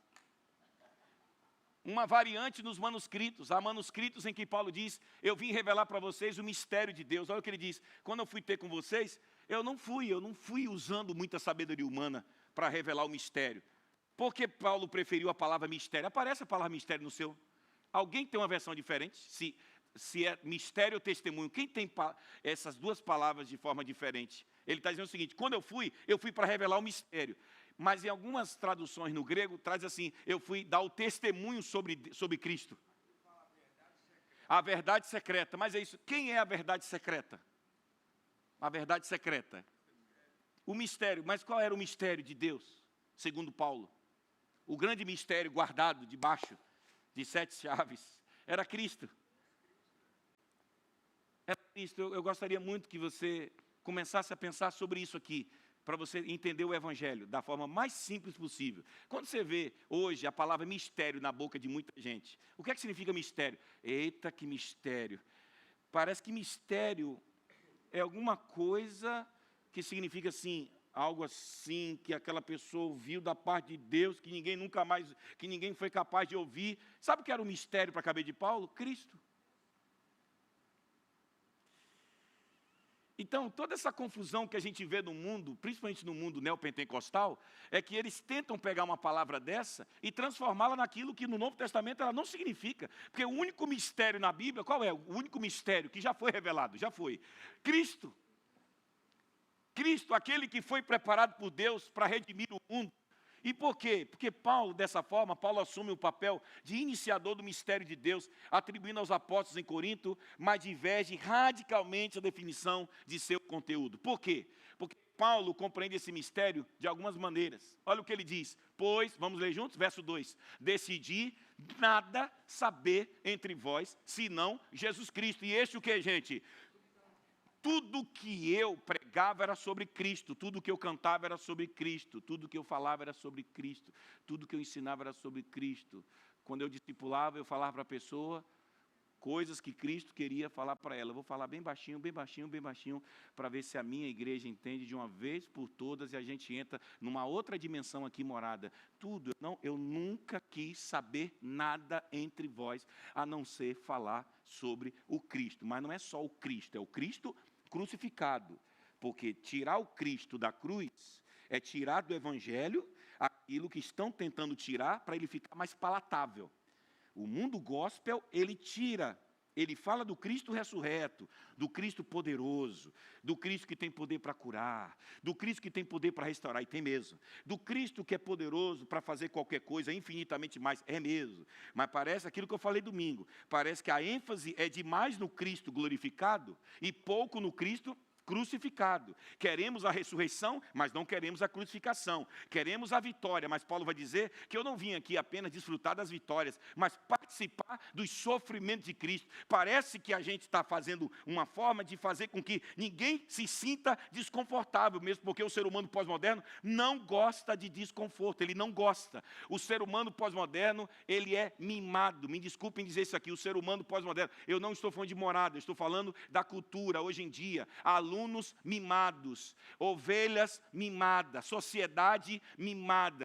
Uma variante nos manuscritos. Há manuscritos em que Paulo diz, eu vim revelar para vocês o mistério de Deus. Olha o que ele diz, quando eu fui ter com vocês, eu não fui usando muita sabedoria humana para revelar o mistério. Por que Paulo preferiu a palavra mistério? Aparece a palavra mistério no seu? Alguém tem uma versão diferente? Se é mistério ou testemunho, quem tem essas duas palavras de forma diferente? Ele está dizendo o seguinte, quando eu fui para revelar o mistério. Mas em algumas traduções no grego, traz assim, eu fui dar o testemunho sobre Cristo. A verdade secreta, mas é isso. Quem é a verdade secreta? A verdade secreta. O mistério, mas qual era o mistério de Deus, segundo Paulo? O grande mistério guardado debaixo de 7 chaves era Cristo. Era Cristo. Eu gostaria muito que você começasse a pensar sobre isso aqui, para você entender o Evangelho da forma mais simples possível. Quando você vê hoje a palavra mistério na boca de muita gente, o que é que significa mistério? Eita, que mistério! Parece que mistério é alguma coisa que significa assim, algo assim, que aquela pessoa ouviu da parte de Deus, que ninguém foi capaz de ouvir. Sabe o que era o mistério para a cabeça de Paulo? Cristo. Então, toda essa confusão que a gente vê no mundo, principalmente no mundo neopentecostal, é que eles tentam pegar uma palavra dessa e transformá-la naquilo que no Novo Testamento ela não significa. Porque o único mistério na Bíblia, qual é? O único mistério que já foi revelado, já foi. Cristo. Cristo, aquele que foi preparado por Deus para redimir o mundo. E por quê? Porque Paulo, dessa forma, Paulo assume o papel de iniciador do mistério de Deus, atribuindo aos apóstolos em Corinto, mas diverge radicalmente a definição de seu conteúdo. Por quê? Porque Paulo compreende esse mistério de algumas maneiras. Olha o que ele diz. Pois, vamos ler juntos? Verso 2. Decidi nada saber entre vós, senão Jesus Cristo. E este o que, gente? Tudo que eu pregava era sobre Cristo, tudo que eu cantava era sobre Cristo, tudo que eu falava era sobre Cristo, tudo que eu ensinava era sobre Cristo. Quando eu discipulava, eu falava para a pessoa coisas que Cristo queria falar para ela. Eu vou falar bem baixinho, bem baixinho, bem baixinho, para ver se a minha igreja entende de uma vez por todas e a gente entra numa outra dimensão aqui morada. Tudo, eu nunca quis saber nada entre vós, a não ser falar sobre o Cristo. Mas não é só o Cristo, é o Cristo crucificado. Porque tirar o Cristo da cruz é tirar do Evangelho aquilo que estão tentando tirar para ele ficar mais palatável. O mundo gospel, ele tira, ele fala do Cristo ressurreto, do Cristo poderoso, do Cristo que tem poder para curar, do Cristo que tem poder para restaurar, e tem mesmo, do Cristo que é poderoso para fazer qualquer coisa, infinitamente mais, é mesmo. Mas parece aquilo que eu falei domingo, parece que a ênfase é demais no Cristo glorificado e pouco no Cristo crucificado. Queremos a ressurreição, mas não queremos a crucificação. Queremos a vitória, mas Paulo vai dizer que eu não vim aqui apenas desfrutar das vitórias, mas participar dos sofrimentos de Cristo. Parece que a gente está fazendo uma forma de fazer com que ninguém se sinta desconfortável, mesmo porque o ser humano pós-moderno não gosta de desconforto, ele não gosta. O ser humano pós-moderno, ele é mimado. Me desculpem dizer isso aqui, o ser humano pós-moderno, eu não estou falando de morada, eu estou falando da cultura hoje em dia. Alunos mimados, ovelhas mimadas, sociedade mimada,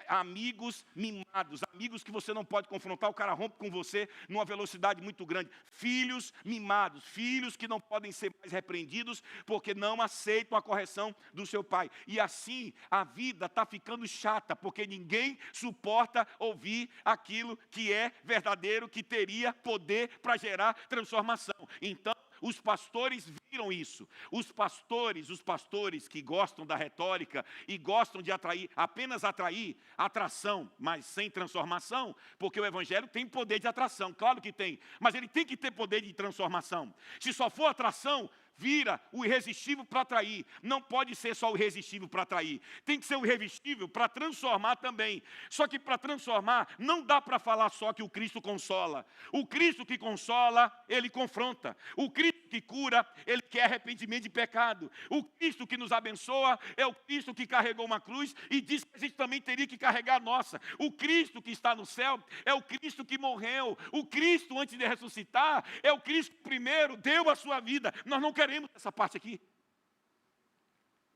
amigos mimados, amigos que você não pode confrontar, o cara rompe com você numa velocidade muito grande, filhos mimados, filhos que não podem ser mais repreendidos porque não aceitam a correção do seu pai. E assim a vida está ficando chata, porque ninguém suporta ouvir aquilo que é verdadeiro, que teria poder para gerar transformação. Então, os pastores viram isso. Os pastores que gostam da retórica e gostam de atrair, apenas atrair, atração, mas sem transformação, porque o evangelho tem poder de atração, claro que tem, mas ele tem que ter poder de transformação. Se só for atração, vira o irresistível para atrair. Não pode ser só o irresistível para atrair. Tem que ser o irresistível para transformar também. Só que para transformar, não dá para falar só que o Cristo consola. O Cristo que consola, ele confronta. O Cristo que cura, ele quer arrependimento de pecado. O Cristo que nos abençoa é o Cristo que carregou uma cruz e disse que a gente também teria que carregar a nossa. O Cristo que está no céu é o Cristo que morreu. O Cristo, antes de ressuscitar, é o Cristo que primeiro deu a sua vida. Nós não queremos essa parte aqui.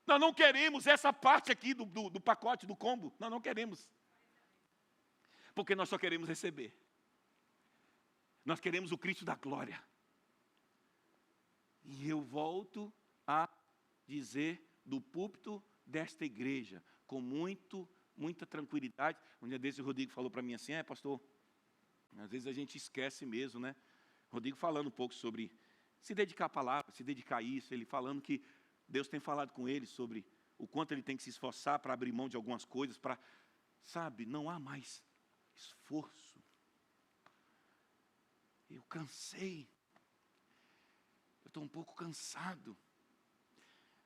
Nós não queremos essa parte aqui do pacote, do combo. Nós não queremos. Porque nós só queremos receber. Nós queremos o Cristo da glória. E eu volto a dizer do púlpito desta igreja, com muita tranquilidade. Um dia desse o Rodrigo falou para mim assim, pastor, às vezes a gente esquece mesmo, né? Rodrigo falando um pouco sobre se dedicar à palavra, se dedicar a isso, ele falando que Deus tem falado com ele sobre o quanto ele tem que se esforçar para abrir mão de algumas coisas, para, sabe, não há mais esforço. Eu cansei. Eu estou um pouco cansado.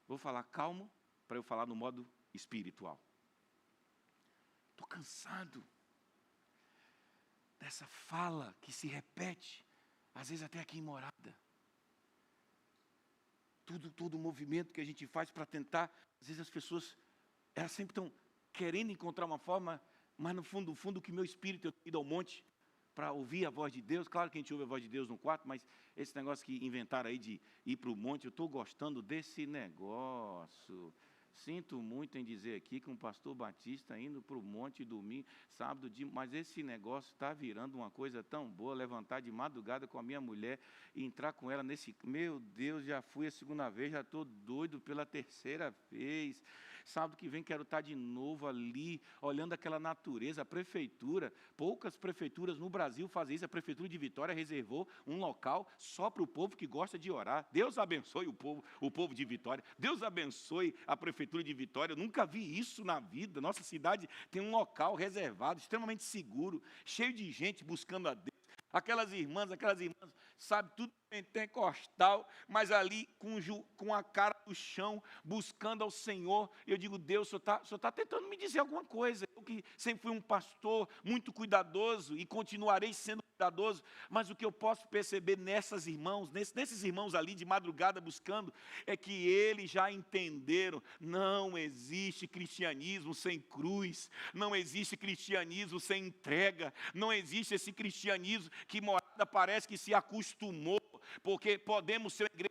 Vou falar calmo para eu falar no modo espiritual. Estou cansado dessa fala que se repete, às vezes até aqui em Morada. Todo o movimento que a gente faz para tentar, às vezes as pessoas, elas sempre estão querendo encontrar uma forma, mas no fundo, o que meu espírito eu tenho ido ao monte para ouvir a voz de Deus. Claro que a gente ouve a voz de Deus no quarto, mas esse negócio que inventaram aí de ir para o monte, eu estou gostando desse negócio. Sinto muito em dizer aqui que um pastor batista indo para o monte domingo, sábado, mas esse negócio está virando uma coisa tão boa, levantar de madrugada com a minha mulher e entrar com ela nesse... Meu Deus, já fui a segunda vez, já estou doido pela terceira vez. Sábado que vem quero estar de novo ali, olhando aquela natureza. A prefeitura, poucas prefeituras no Brasil fazem isso. A prefeitura de Vitória reservou um local só para o povo que gosta de orar. Deus abençoe o povo de Vitória. Deus abençoe a prefeitura de Vitória. Eu nunca vi isso na vida. Nossa cidade tem um local reservado, extremamente seguro, cheio de gente buscando a Deus. Aquelas irmãs, sabe, tudo pentecostal, mas ali com a cara no chão, buscando ao Senhor. Eu digo, Deus, o Senhor está tentando me dizer alguma coisa. Eu que sempre fui um pastor muito cuidadoso e continuarei sendo cuidadoso, mas o que eu posso perceber nesses irmãos ali de madrugada buscando, é que eles já entenderam, não existe cristianismo sem cruz, não existe cristianismo sem entrega, não existe esse cristianismo que Morada parece que se acostumou, porque podemos ser uma igreja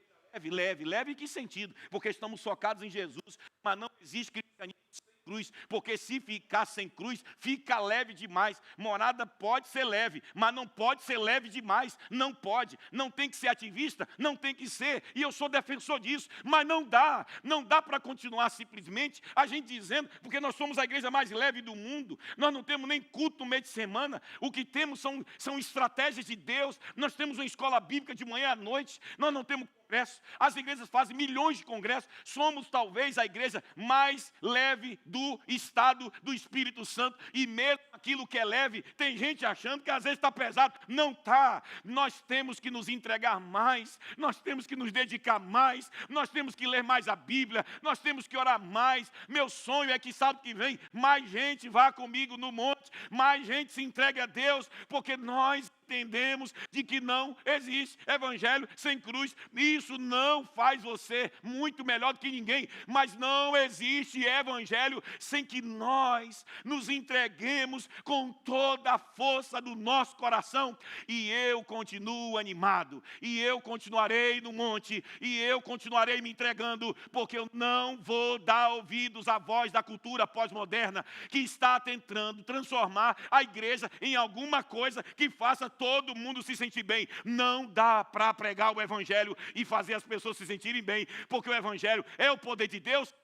leve em que sentido? Porque estamos focados em Jesus, mas não existe cristianismo sem cruz, porque se ficar sem cruz, fica leve demais. Morada pode ser leve, mas não pode ser leve demais, não pode, não tem que ser ativista, não tem que ser, e eu sou defensor disso, mas não dá para continuar simplesmente a gente dizendo, porque nós somos a igreja mais leve do mundo, nós não temos nem culto no meio de semana, o que temos são estratégias de Deus, nós temos uma escola bíblica de manhã à noite, nós não temos congressos, as igrejas fazem milhões de congressos, somos talvez a igreja mais leve do estado do Espírito Santo, e mesmo aquilo que é leve, tem gente achando que às vezes está pesado, não está. Nós temos que nos entregar mais, nós temos que nos dedicar mais, nós temos que ler mais a Bíblia, nós temos que orar mais. Meu sonho é que sábado que vem, mais gente vá comigo no monte, mais gente se entregue a Deus, porque nós entendemos de que não existe evangelho sem cruz. Isso não faz você muito melhor do que ninguém, mas não existe evangelho sem que nós nos entreguemos com toda a força do nosso coração. E eu continuo animado, e eu continuarei no monte, e eu continuarei me entregando, porque eu não vou dar ouvidos à voz da cultura pós-moderna que está tentando transformar a igreja em alguma coisa que faça todo mundo se sentir bem. Não dá para pregar o evangelho e fazer as pessoas se sentirem bem, porque o evangelho é o poder de Deus,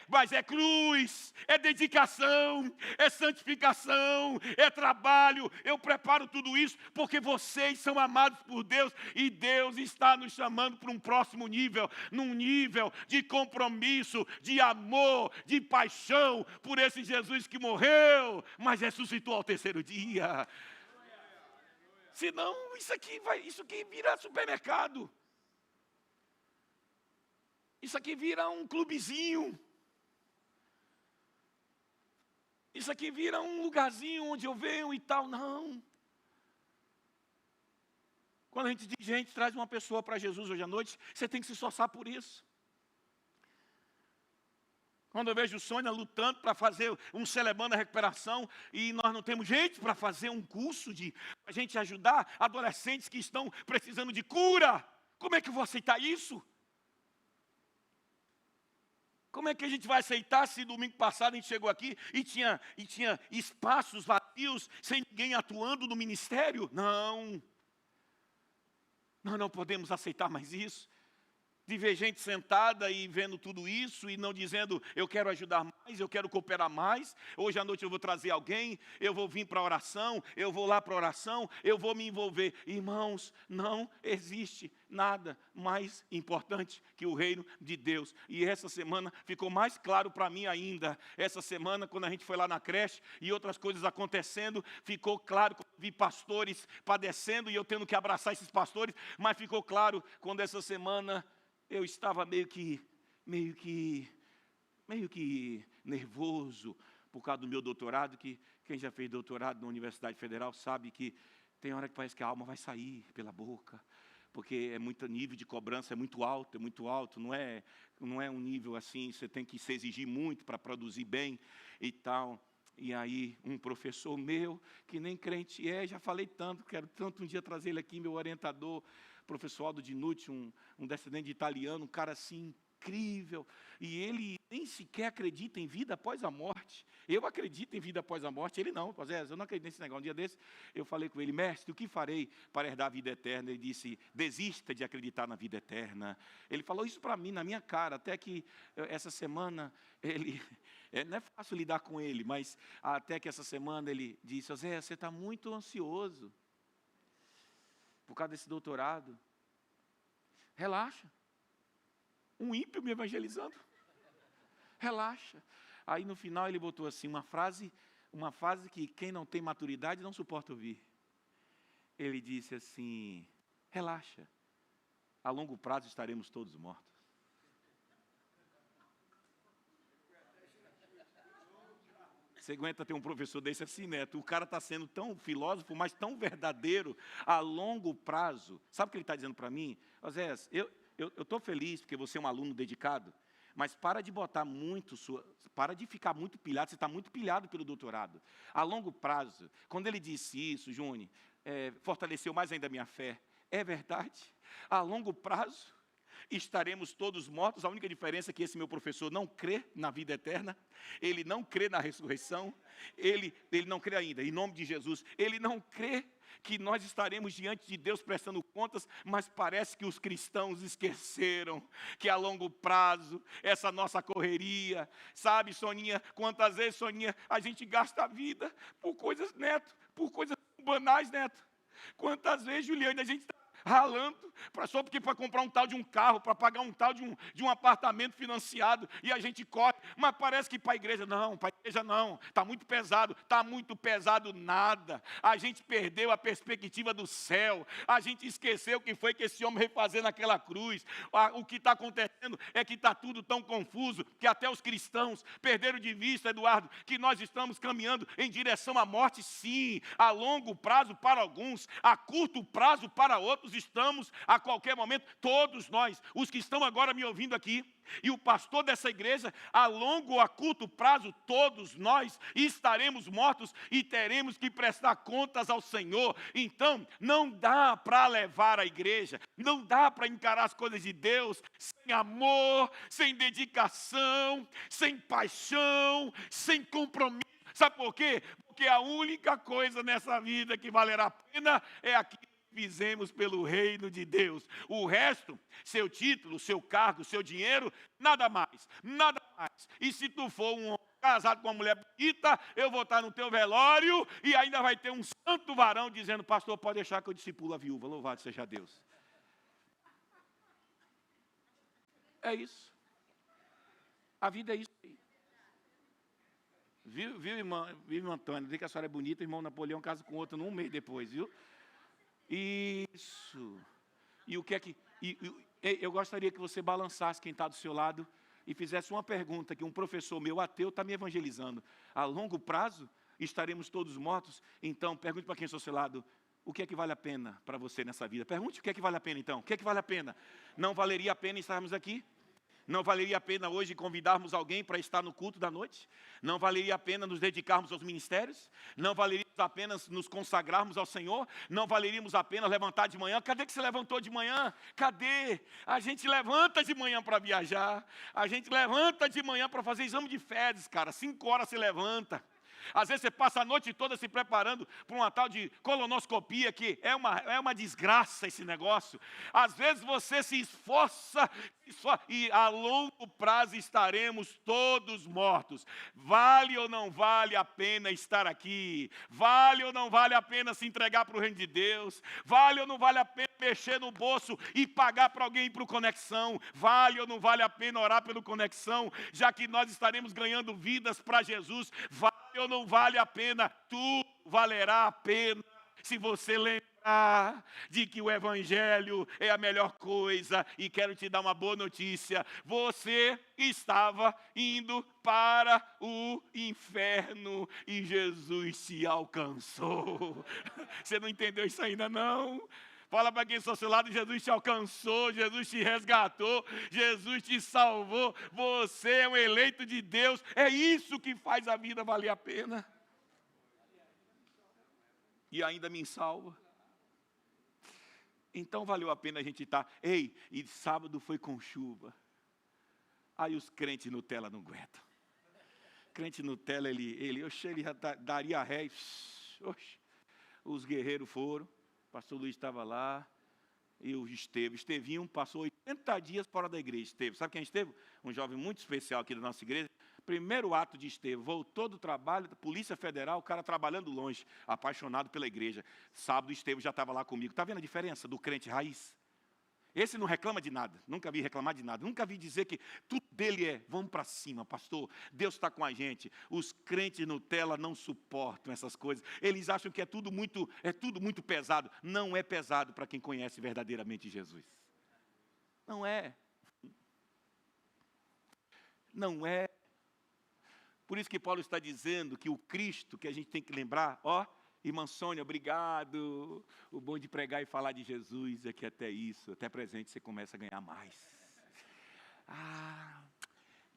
mas é cruz, é dedicação, é santificação, é trabalho. Eu preparo tudo isso porque vocês são amados por Deus, e Deus está nos chamando para um próximo nível, num nível de compromisso, de amor, de paixão por esse Jesus que morreu, mas ressuscitou ao terceiro dia. Senão, isso aqui vira supermercado. Isso aqui vira um clubezinho. Isso aqui vira um lugarzinho onde eu venho e tal. Não. Quando a gente diz, gente, traz uma pessoa para Jesus hoje à noite, você tem que se esforçar por isso. Quando eu vejo Sônia lutando para fazer um Celebrando a Recuperação, e nós não temos gente para fazer um curso para a gente ajudar adolescentes que estão precisando de cura, como é que eu vou aceitar isso? Como é que a gente vai aceitar se domingo passado a gente chegou aqui e tinha espaços vazios, sem ninguém atuando no ministério? Não. Nós não podemos aceitar mais isso. de ver gente sentada e vendo tudo isso e não dizendo, eu quero ajudar mais, eu quero cooperar mais, hoje à noite eu vou trazer alguém, eu vou vir para a oração, eu vou lá para a oração, eu vou me envolver. Irmãos, não existe nada mais importante que o reino de Deus. E essa semana ficou mais claro para mim ainda. Essa semana, quando a gente foi lá na creche e outras coisas acontecendo, ficou claro quando vi pastores padecendo e eu tendo que abraçar esses pastores, mas ficou claro quando essa semana eu estava meio que nervoso por causa do meu doutorado, que quem já fez doutorado na Universidade Federal sabe que tem hora que parece que a alma vai sair pela boca, porque é muito nível de cobrança, é muito alto, não é um nível assim, você tem que se exigir muito para produzir bem e tal. E aí, um professor meu, que nem crente já falei tanto, quero tanto um dia trazer ele aqui, meu orientador, professor Aldo Dinucci, um descendente de italiano, um cara assim incrível, e ele nem sequer acredita em vida após a morte. Eu acredito em vida após a morte, ele não. Eu não acredito nesse negócio. Um dia desse, eu falei com ele, mestre, o que farei para herdar a vida eterna? Ele disse, desista de acreditar na vida eterna. Ele falou isso para mim, na minha cara, até que essa semana, não é fácil lidar com ele, mas até que essa semana ele disse, José, você está muito ansioso por causa desse doutorado. Relaxa. Um ímpio me evangelizando. Relaxa. Aí no final ele botou assim, uma frase que quem não tem maturidade não suporta ouvir. Ele disse assim, relaxa, a longo prazo estaremos todos mortos. Você aguenta ter um professor desse assim, Neto? O cara está sendo tão filósofo, mas tão verdadeiro, a longo prazo. Sabe o que ele está dizendo para mim? Osés, eu estou feliz porque você é um aluno dedicado, mas para de ficar muito pilhado, você está muito pilhado pelo doutorado. A longo prazo, quando ele disse isso, Júnior, fortaleceu mais ainda a minha fé. É verdade, a longo prazo, estaremos todos mortos. A única diferença é que esse meu professor não crê na vida eterna, ele não crê na ressurreição, ele não crê ainda, em nome de Jesus, ele não crê que nós estaremos diante de Deus prestando contas, mas parece que os cristãos esqueceram que a longo prazo, essa nossa correria, sabe, Soninha, quantas vezes, Soninha, a gente gasta a vida por coisas, Neto, por coisas banais, Neto. Quantas vezes, Juliane, a gente está ralando, só porque para comprar um tal de um carro, para pagar um tal de um apartamento financiado, e a gente corre, mas parece que para a igreja não, está muito pesado nada, a gente perdeu a perspectiva do céu, a gente esqueceu o que foi que esse homem veio fazer naquela cruz. O que está acontecendo é que está tudo tão confuso, que até os cristãos perderam de vista, Eduardo, que nós estamos caminhando em direção à morte, sim, a longo prazo para alguns, a curto prazo para outros. Estamos a qualquer momento, todos nós, os que estão agora me ouvindo aqui, e o pastor dessa igreja, a longo ou a curto prazo, todos nós estaremos mortos e teremos que prestar contas ao Senhor. Então, não dá para levar a igreja, não dá para encarar as coisas de Deus sem amor, sem dedicação, sem paixão, sem compromisso. Sabe por quê? Porque a única coisa nessa vida que valerá a pena é aquilo que fizemos pelo reino de Deus. O resto, seu título, seu cargo, seu dinheiro, nada mais, nada mais. E se tu for um homem casado com uma mulher bonita, eu vou estar no teu velório e ainda vai ter um santo varão dizendo, pastor, pode deixar que eu discipulo a viúva, louvado seja Deus. É isso. A vida é isso aí. Viu, irmã Antônia? Diz que a senhora é bonita, o irmão Napoleão casa com outro um mês depois, viu? Isso. E o que é que... eu gostaria que você balançasse quem está do seu lado e fizesse uma pergunta que um professor meu ateu está me evangelizando. A longo prazo, estaremos todos mortos? Então, pergunte para quem está do seu lado, o que é que vale a pena para você nessa vida? Pergunte o que é que vale a pena, então. O que é que vale a pena? Não valeria a pena estarmos aqui? Não valeria a pena hoje convidarmos alguém para estar no culto da noite? Não valeria a pena nos dedicarmos aos ministérios? Não valeria a pena nos consagrarmos ao Senhor? Não valeríamos a pena levantar de manhã? Cadê que você levantou de manhã? Cadê? A gente levanta de manhã para viajar. A gente levanta de manhã para fazer exame de fezes, cara. 5 horas você levanta. Às vezes você passa a noite toda se preparando para uma tal de colonoscopia, que é uma desgraça esse negócio. Às vezes você se esforça e a longo prazo estaremos todos mortos. Vale ou não vale a pena estar aqui? Vale ou não vale a pena se entregar para o reino de Deus? Vale ou não vale a pena mexer no bolso e pagar para alguém ir para o Conexão? Vale ou não vale a pena orar pelo Conexão, já que nós estaremos ganhando vidas para Jesus? Vale ou não vale a pena? Tudo valerá a pena se você lembrar de que o Evangelho é a melhor coisa. E quero te dar uma boa notícia: você estava indo para o inferno e Jesus te alcançou. Você não entendeu isso ainda não? Fala para quem está ao seu lado: Jesus te alcançou, Jesus te resgatou, Jesus te salvou. Você é um eleito de Deus. É isso que faz a vida valer a pena. E ainda me salva. Então valeu a pena a gente estar. Ei, e sábado foi com chuva. Aí os crentes Nutella não aguentam. Crente Nutella, ele já daria ré. Os guerreiros foram. O pastor Luiz estava lá. E o Estevinho passou 80 dias fora da igreja. Sabe quem é Estevão? Um jovem muito especial aqui da nossa igreja. Primeiro ato de Estevão, voltou do trabalho, da Polícia Federal, o cara trabalhando longe, apaixonado pela igreja. Sábado, Estevão já estava lá comigo. Está vendo a diferença do crente raiz? Esse não reclama de nada, nunca vi reclamar de nada, nunca vi dizer que tudo dele é: vamos para cima, pastor, Deus está com a gente. Os crentes Nutella não suportam essas coisas, eles acham que é tudo muito pesado. Não é pesado para quem conhece verdadeiramente Jesus. Não é. Não é. Por isso que Paulo está dizendo que o Cristo que a gente tem que lembrar, irmã Sônia, obrigado. O bom de pregar e falar de Jesus é que até isso, até presente, você começa a ganhar mais.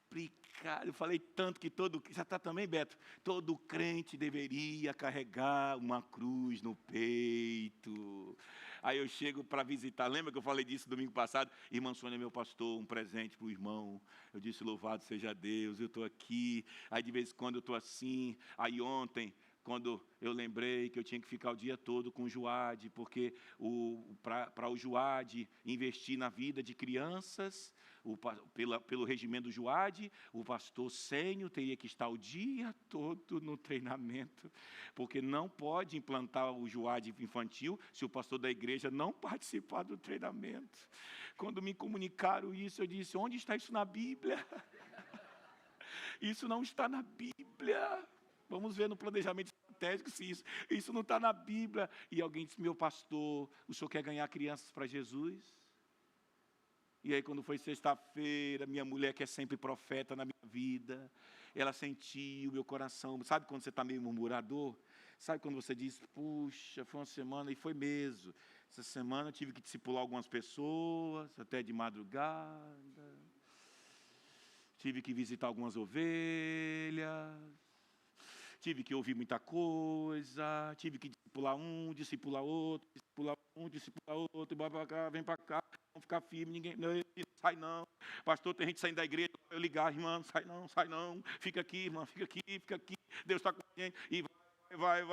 Obrigado. Eu falei tanto que já está também, Beto? Todo crente deveria carregar uma cruz no peito. Aí eu chego para visitar, lembra que eu falei disso domingo passado? Irmã Sônia, meu pastor, um presente para o irmão. Eu disse: louvado seja Deus, eu estou aqui. Aí de vez em quando eu estou assim. Aí ontem, quando eu lembrei que eu tinha que ficar o dia todo com o Juad, porque para o Juad investir na vida de crianças, pelo regimento do Juad, o pastor sênior teria que estar o dia todo no treinamento, porque não pode implantar o Juad infantil se o pastor da igreja não participar do treinamento. Quando me comunicaram isso, eu disse: onde está isso na Bíblia? Isso não está na Bíblia. Vamos ver no planejamento estratégico se isso não está na Bíblia. E alguém disse: meu pastor, o senhor quer ganhar crianças para Jesus? E aí quando foi sexta-feira, minha mulher, que é sempre profeta na minha vida, ela sentiu o meu coração. Sabe quando você está meio murmurador? Sabe quando você diz: puxa, foi uma semana, e foi mesmo. Essa semana eu tive que discipular algumas pessoas, até de madrugada. Tive que visitar algumas ovelhas. Tive que ouvir muita coisa, tive que discipular um, discipular outro, vem para cá, vamos ficar firme, ninguém, não sai não. Pastor, tem gente saindo da igreja, eu ligar: irmã, sai não, fica aqui, irmã, fica aqui, Deus está com a gente, e vai.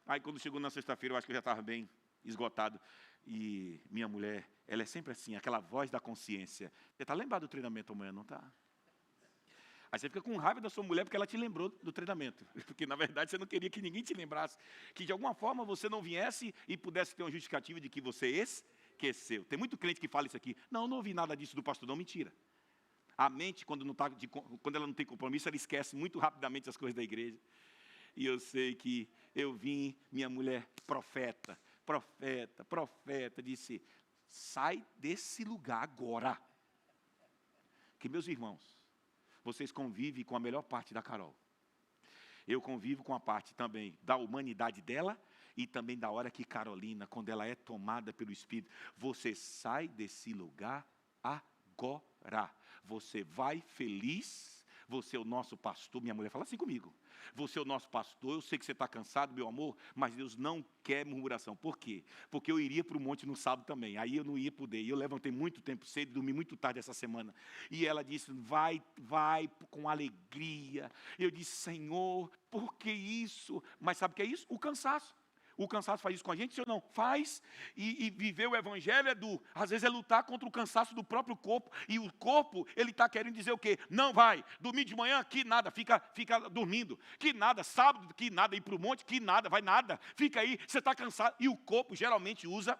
Aí quando chegou na sexta-feira, eu acho que eu já estava bem esgotado, e minha mulher, ela é sempre assim, aquela voz da consciência: você está lembrado do treinamento amanhã, não está? Aí você fica com raiva da sua mulher porque ela te lembrou do treinamento. Porque, na verdade, você não queria que ninguém te lembrasse. Que, de alguma forma, você não viesse e pudesse ter uma justificativa de que você esqueceu. Tem muito crente que fala isso aqui: não ouvi nada disso do pastor. Não, mentira. A mente, quando ela não tem compromisso, ela esquece muito rapidamente as coisas da igreja. E eu sei que eu vim, minha mulher, profeta, disse: sai desse lugar agora. Que, meus irmãos, vocês convivem com a melhor parte da Carol. Eu convivo com a parte também da humanidade dela e também da hora que Carolina, quando ela é tomada pelo Espírito, você sai desse lugar agora. Você vai feliz, você é o nosso pastor. Minha mulher fala assim comigo: você é o nosso pastor, eu sei que você está cansado, meu amor, mas Deus não quer murmuração. Por quê? Porque eu iria para o monte no sábado também, aí eu não ia poder. E eu levantei muito tempo cedo, dormi muito tarde essa semana. E ela disse, vai com alegria. Eu disse, Senhor, por que isso? Mas sabe o que é isso? O cansaço. O cansaço faz isso com a gente, se ou não? Faz. E viver o evangelho às vezes é lutar contra o cansaço do próprio corpo. E o corpo, ele está querendo dizer o quê? Não vai. Domingo de manhã, que nada, fica dormindo. Que nada, sábado, que nada, ir para o monte, que nada, vai nada. Fica aí, você está cansado. E o corpo geralmente usa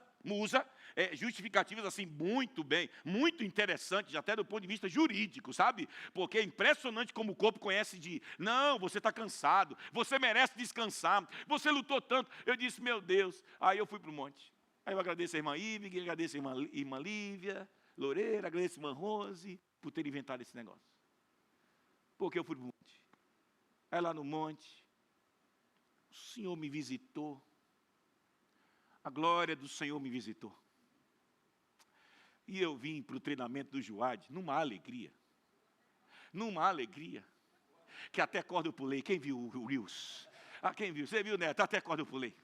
justificativas assim muito bem, muito interessantes, até do ponto de vista jurídico, sabe? Porque é impressionante como o corpo conhece não, você está cansado, você merece descansar, você lutou tanto. Eu disse, meu Deus, aí eu fui para o monte. Aí eu agradeço a irmã Ivy, agradeço a irmã Lívia, Loureira, agradeço a irmã Rose, por ter inventado esse negócio. Porque eu fui para o monte. Aí lá no monte, o Senhor me visitou. A glória do Senhor me visitou. E eu vim para o treinamento do Juad numa alegria. Numa alegria. Que até corda eu pulei. Quem viu o Reels? Quem viu? Você viu, Neto? Até corda eu pulei.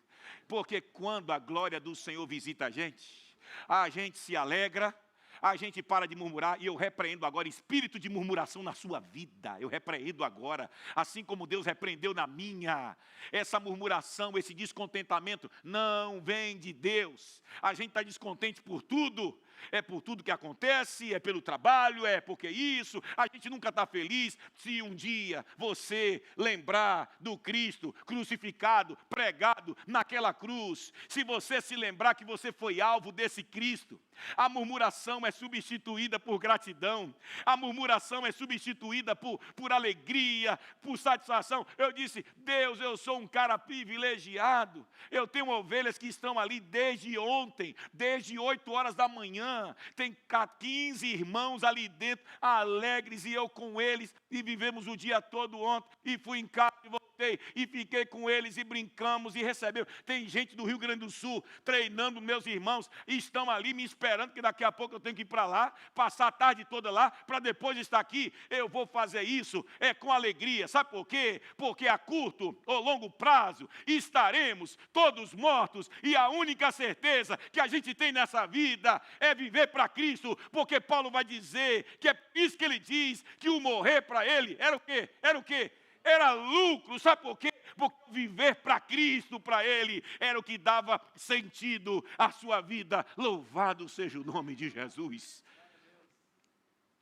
Porque quando a glória do Senhor visita a gente se alegra, a gente para de murmurar, e eu repreendo agora espírito de murmuração na sua vida, eu repreendo agora, assim como Deus repreendeu na minha. Essa murmuração, esse descontentamento, não vem de Deus. A gente está descontente por tudo, é por tudo que acontece, é pelo trabalho, é porque isso, a gente nunca está feliz. Se um dia você lembrar do Cristo crucificado, pregado naquela cruz, se você se lembrar que você foi alvo desse Cristo, a murmuração é substituída por gratidão, a murmuração é substituída por alegria, por satisfação. Eu disse, Deus, eu sou um cara privilegiado, eu tenho ovelhas que estão ali desde ontem, desde 8 horas da manhã, tem 15 irmãos ali dentro, alegres, e eu com eles, e vivemos o dia todo ontem, e fui em casa e voltei, e fiquei com eles, e brincamos, e recebemos. Tem gente do Rio Grande do Sul, treinando meus irmãos, e estão ali me esperando, que daqui a pouco eu tenho que ir para lá, passar a tarde toda lá, para depois estar aqui. Eu vou fazer isso, com alegria, sabe por quê? Porque a curto ou longo prazo, estaremos todos mortos, e a única certeza que a gente tem nessa vida, é viver para Cristo, porque Paulo vai dizer, que é isso que ele diz, que o morrer para ele, era o quê? Era o quê? Era lucro, sabe por quê? Porque viver para Cristo, para Ele, era o que dava sentido à sua vida. Louvado seja o nome de Jesus.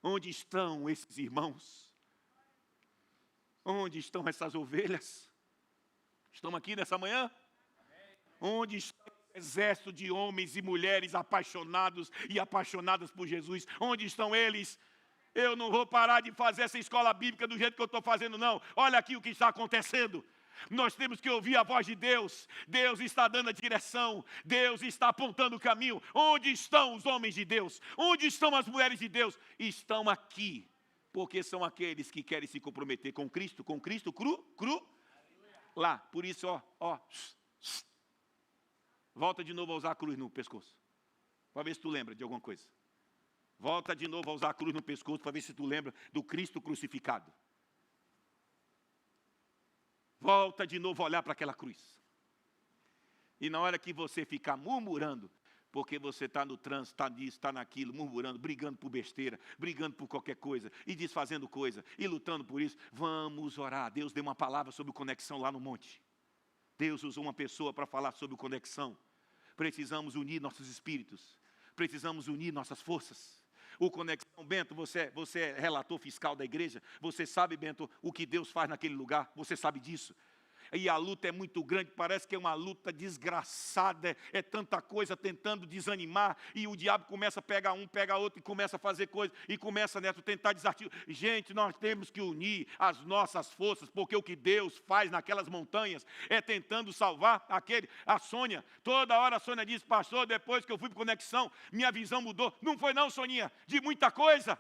Onde estão esses irmãos? Onde estão essas ovelhas? Estão aqui nessa manhã? Onde está o exército de homens e mulheres apaixonados e apaixonadas por Jesus? Onde estão eles? Eu não vou parar de fazer essa escola bíblica do jeito que eu estou fazendo, não. Olha aqui o que está acontecendo. Nós temos que ouvir a voz de Deus. Deus está dando a direção. Deus está apontando o caminho. Onde estão os homens de Deus? Onde estão as mulheres de Deus? Estão aqui. Porque são aqueles que querem se comprometer com Cristo cru. Lá, por isso, volta de novo a usar a cruz no pescoço. Para ver se tu lembra de alguma coisa. Volta de novo a usar a cruz no pescoço para ver se tu lembra do Cristo crucificado. Volta de novo a olhar para aquela cruz. E na hora que você ficar murmurando, porque você está no trânsito, está nisso, está naquilo, murmurando, brigando por besteira, brigando por qualquer coisa, e desfazendo coisa, e lutando por isso, vamos orar. Deus deu uma palavra sobre conexão lá no monte. Deus usou uma pessoa para falar sobre conexão. Precisamos unir nossos espíritos. Precisamos unir nossas forças. O Conexão, Bento, você é relator fiscal da igreja, você sabe, Bento, o que Deus faz naquele lugar, você sabe disso. E a luta é muito grande, parece que é uma luta desgraçada, é tanta coisa tentando desanimar, e o diabo começa a pegar um, pega outro, e começa a fazer coisa, e começa, Neto, tentar desarticular. Gente, nós temos que unir as nossas forças, porque o que Deus faz naquelas montanhas, é tentando salvar a Sônia. Toda hora a Sônia diz, pastor, depois que eu fui para Conexão, minha visão mudou. Não foi não, Soninha, de muita coisa.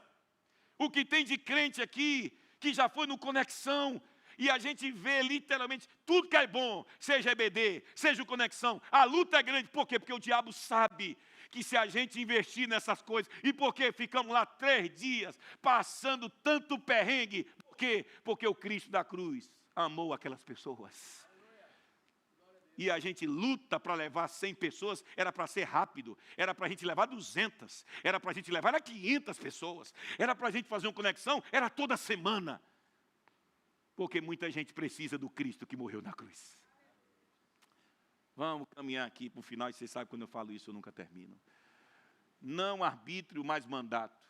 O que tem de crente aqui, que já foi no Conexão, e a gente vê literalmente tudo que é bom, seja EBD, seja o Conexão. A luta é grande, por quê? Porque o diabo sabe que se a gente investir nessas coisas, e por que ficamos lá 3 dias, passando tanto perrengue, por quê? Porque o Cristo da cruz amou aquelas pessoas. E a gente luta para levar 100 pessoas, era para ser rápido, era para a gente levar 200, era para a gente levar 500 pessoas, era para a gente fazer uma conexão, era toda semana. Porque muita gente precisa do Cristo que morreu na cruz. Vamos caminhar aqui para o final, e você sabe quando eu falo isso eu nunca termino. Não arbítrio, mas mandato.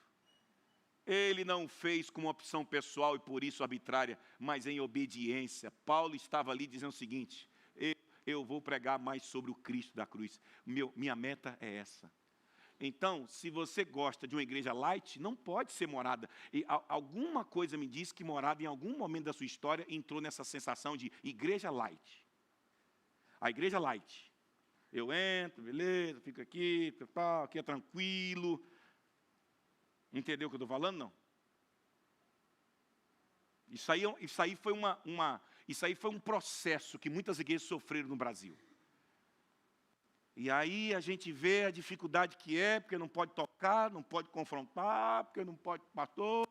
Ele não fez como opção pessoal e por isso arbitrária, mas em obediência. Paulo estava ali dizendo o seguinte: eu vou pregar mais sobre o Cristo da cruz. Minha meta é essa. Então, se você gosta de uma igreja light, não pode ser morada. E alguma coisa me diz que morada, em algum momento da sua história, entrou nessa sensação de igreja light. A igreja light. Eu entro, beleza, fico aqui, aqui é tranquilo. Entendeu o que eu estou falando, não? Isso aí foi um processo que muitas igrejas sofreram no Brasil. E aí a gente vê a dificuldade que é, porque não pode tocar, não pode confrontar, porque não pode, pastor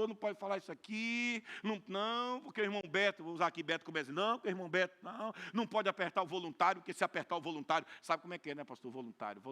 não pode falar isso aqui, não, porque o irmão Beto, vou usar aqui Beto como exemplo, não, porque o irmão Beto não pode apertar o voluntário, porque se apertar o voluntário, sabe como é que é, né, pastor, voluntário,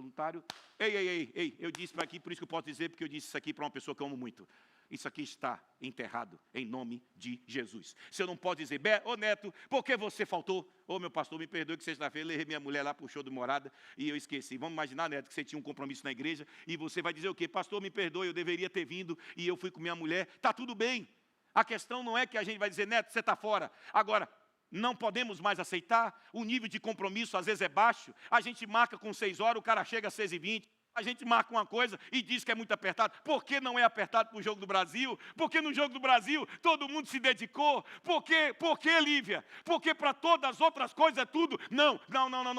ei, eu disse para aqui, por isso que eu posso dizer, porque eu disse isso aqui para uma pessoa que eu amo muito. Isso aqui está enterrado em nome de Jesus. Se eu não posso dizer, Neto, por que você faltou? Meu pastor, me perdoe que sexta-feira eu levei minha mulher lá para o show do Morada e eu esqueci. Vamos imaginar, Neto, que você tinha um compromisso na igreja e você vai dizer o quê? Pastor, me perdoe, eu deveria ter vindo e eu fui com minha mulher. Está tudo bem. A questão não é que a gente vai dizer, Neto, você está fora. Agora, não podemos mais aceitar. O nível de compromisso às vezes é baixo. A gente marca com 6 horas, o cara chega às 6h20. A gente marca uma coisa e diz que é muito apertado. Por que não é apertado para o Jogo do Brasil? Porque no Jogo do Brasil todo mundo se dedicou. Por que, Lívia? Porque para todas as outras coisas é tudo. Não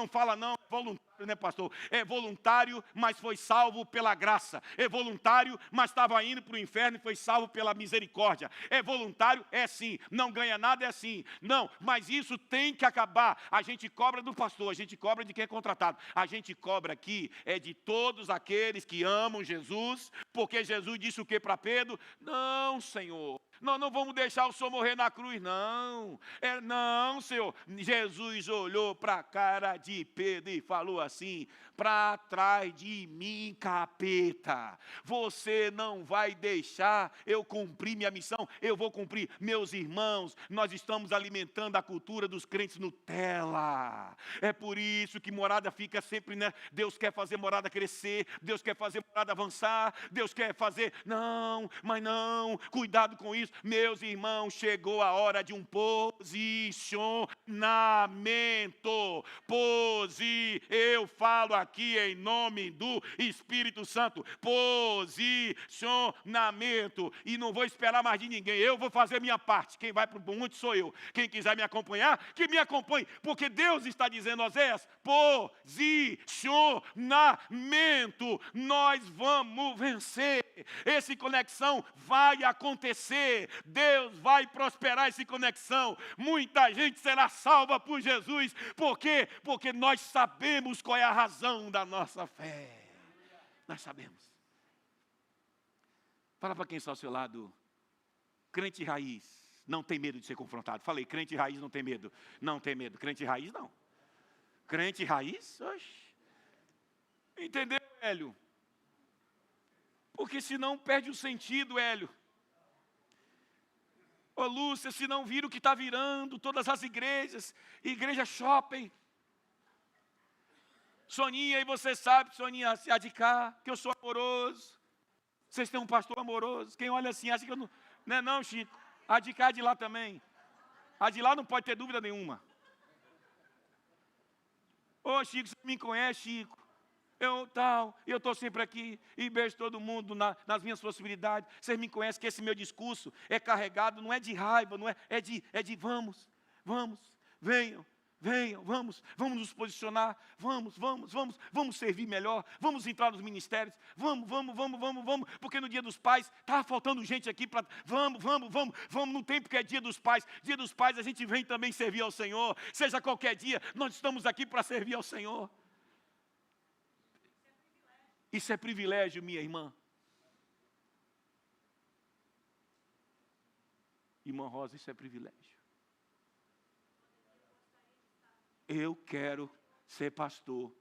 fala não. Voluntário, né, pastor? É voluntário, mas foi salvo pela graça. É voluntário, mas estava indo para o inferno e foi salvo pela misericórdia. É voluntário, é sim. Não ganha nada, é sim. Não, mas isso tem que acabar. A gente cobra do pastor, a gente cobra de quem é contratado. A gente cobra aqui é de todos aqueles que amam Jesus, porque Jesus disse o que para Pedro? Não, Senhor. Nós não vamos deixar o Senhor morrer na cruz, não. Não, Senhor. Jesus olhou para a cara de Pedro e falou assim: para trás de mim, capeta. Você não vai deixar eu cumprir minha missão. Eu vou cumprir. Meus irmãos, nós estamos alimentando a cultura dos crentes Nutella. É por isso que morada fica sempre, né? Deus quer fazer morada crescer. Deus quer fazer morada avançar. Deus quer fazer. Não, mas não. Cuidado com isso. Meus irmãos, chegou a hora de um posicionamento. Eu falo aqui em nome do Espírito Santo. Posicionamento. E não vou esperar mais de ninguém. Eu vou fazer minha parte. Quem vai para o monte sou eu. Quem quiser me acompanhar, que me acompanhe. Porque Deus está dizendo, Oséias, posicionamento. Nós vamos vencer. Esse conexão vai acontecer. Deus vai prosperar essa conexão. Muita gente será salva por Jesus. Por quê? Porque nós sabemos qual é a razão da nossa fé. Nós sabemos. Fala para quem está ao seu lado. Crente raiz não tem medo de ser confrontado. Falei, crente raiz não tem medo. Não tem medo. Crente raiz não. Crente raiz? Oxe. Entendeu, Hélio? Porque senão perde o sentido, Hélio. Ô Lúcia, se não vira o que está virando, todas as igrejas, igreja shopping. Soninha, e você sabe, Soninha, se adicar, que eu sou amoroso. Vocês têm um pastor amoroso. Quem olha assim, acha que eu não... Não é não, Chico. A de cá é de lá também. A de lá não pode ter dúvida nenhuma. Ô Chico, você me conhece, Chico. Eu estou sempre aqui e beijo todo mundo nas minhas possibilidades. Vocês me conhecem que esse meu discurso é carregado, não é de raiva, não é de vamos, venham, vamos nos posicionar, vamos servir melhor, vamos entrar nos ministérios, vamos, porque no dia dos pais, está faltando gente aqui, vamos, no tempo que é dia dos pais a gente vem também servir ao Senhor, seja qualquer dia, nós estamos aqui para servir ao Senhor. Isso é privilégio, minha irmã. Irmã Rosa, isso é privilégio. eu quero ser pastor.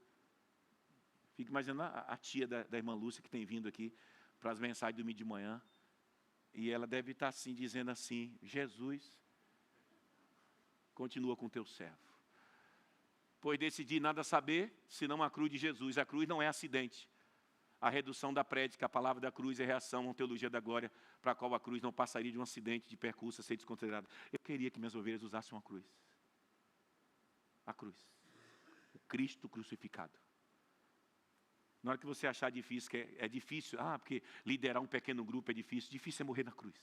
Fico imaginando a tia da irmã Lúcia que tem vindo aqui para as mensagens do domingo de manhã. E ela deve estar assim, dizendo assim, Jesus, continua com teu servo. Pois decidi nada saber, senão a cruz de Jesus. A cruz não é acidente. A redução da prédica, a palavra da cruz é reação a uma teologia da glória, para a qual a cruz não passaria de um acidente de percurso a ser desconsiderada. Eu queria que minhas ovelhas usassem uma cruz. A cruz. O Cristo crucificado. Na hora que você achar difícil, que é difícil, porque liderar um pequeno grupo é difícil é morrer na cruz.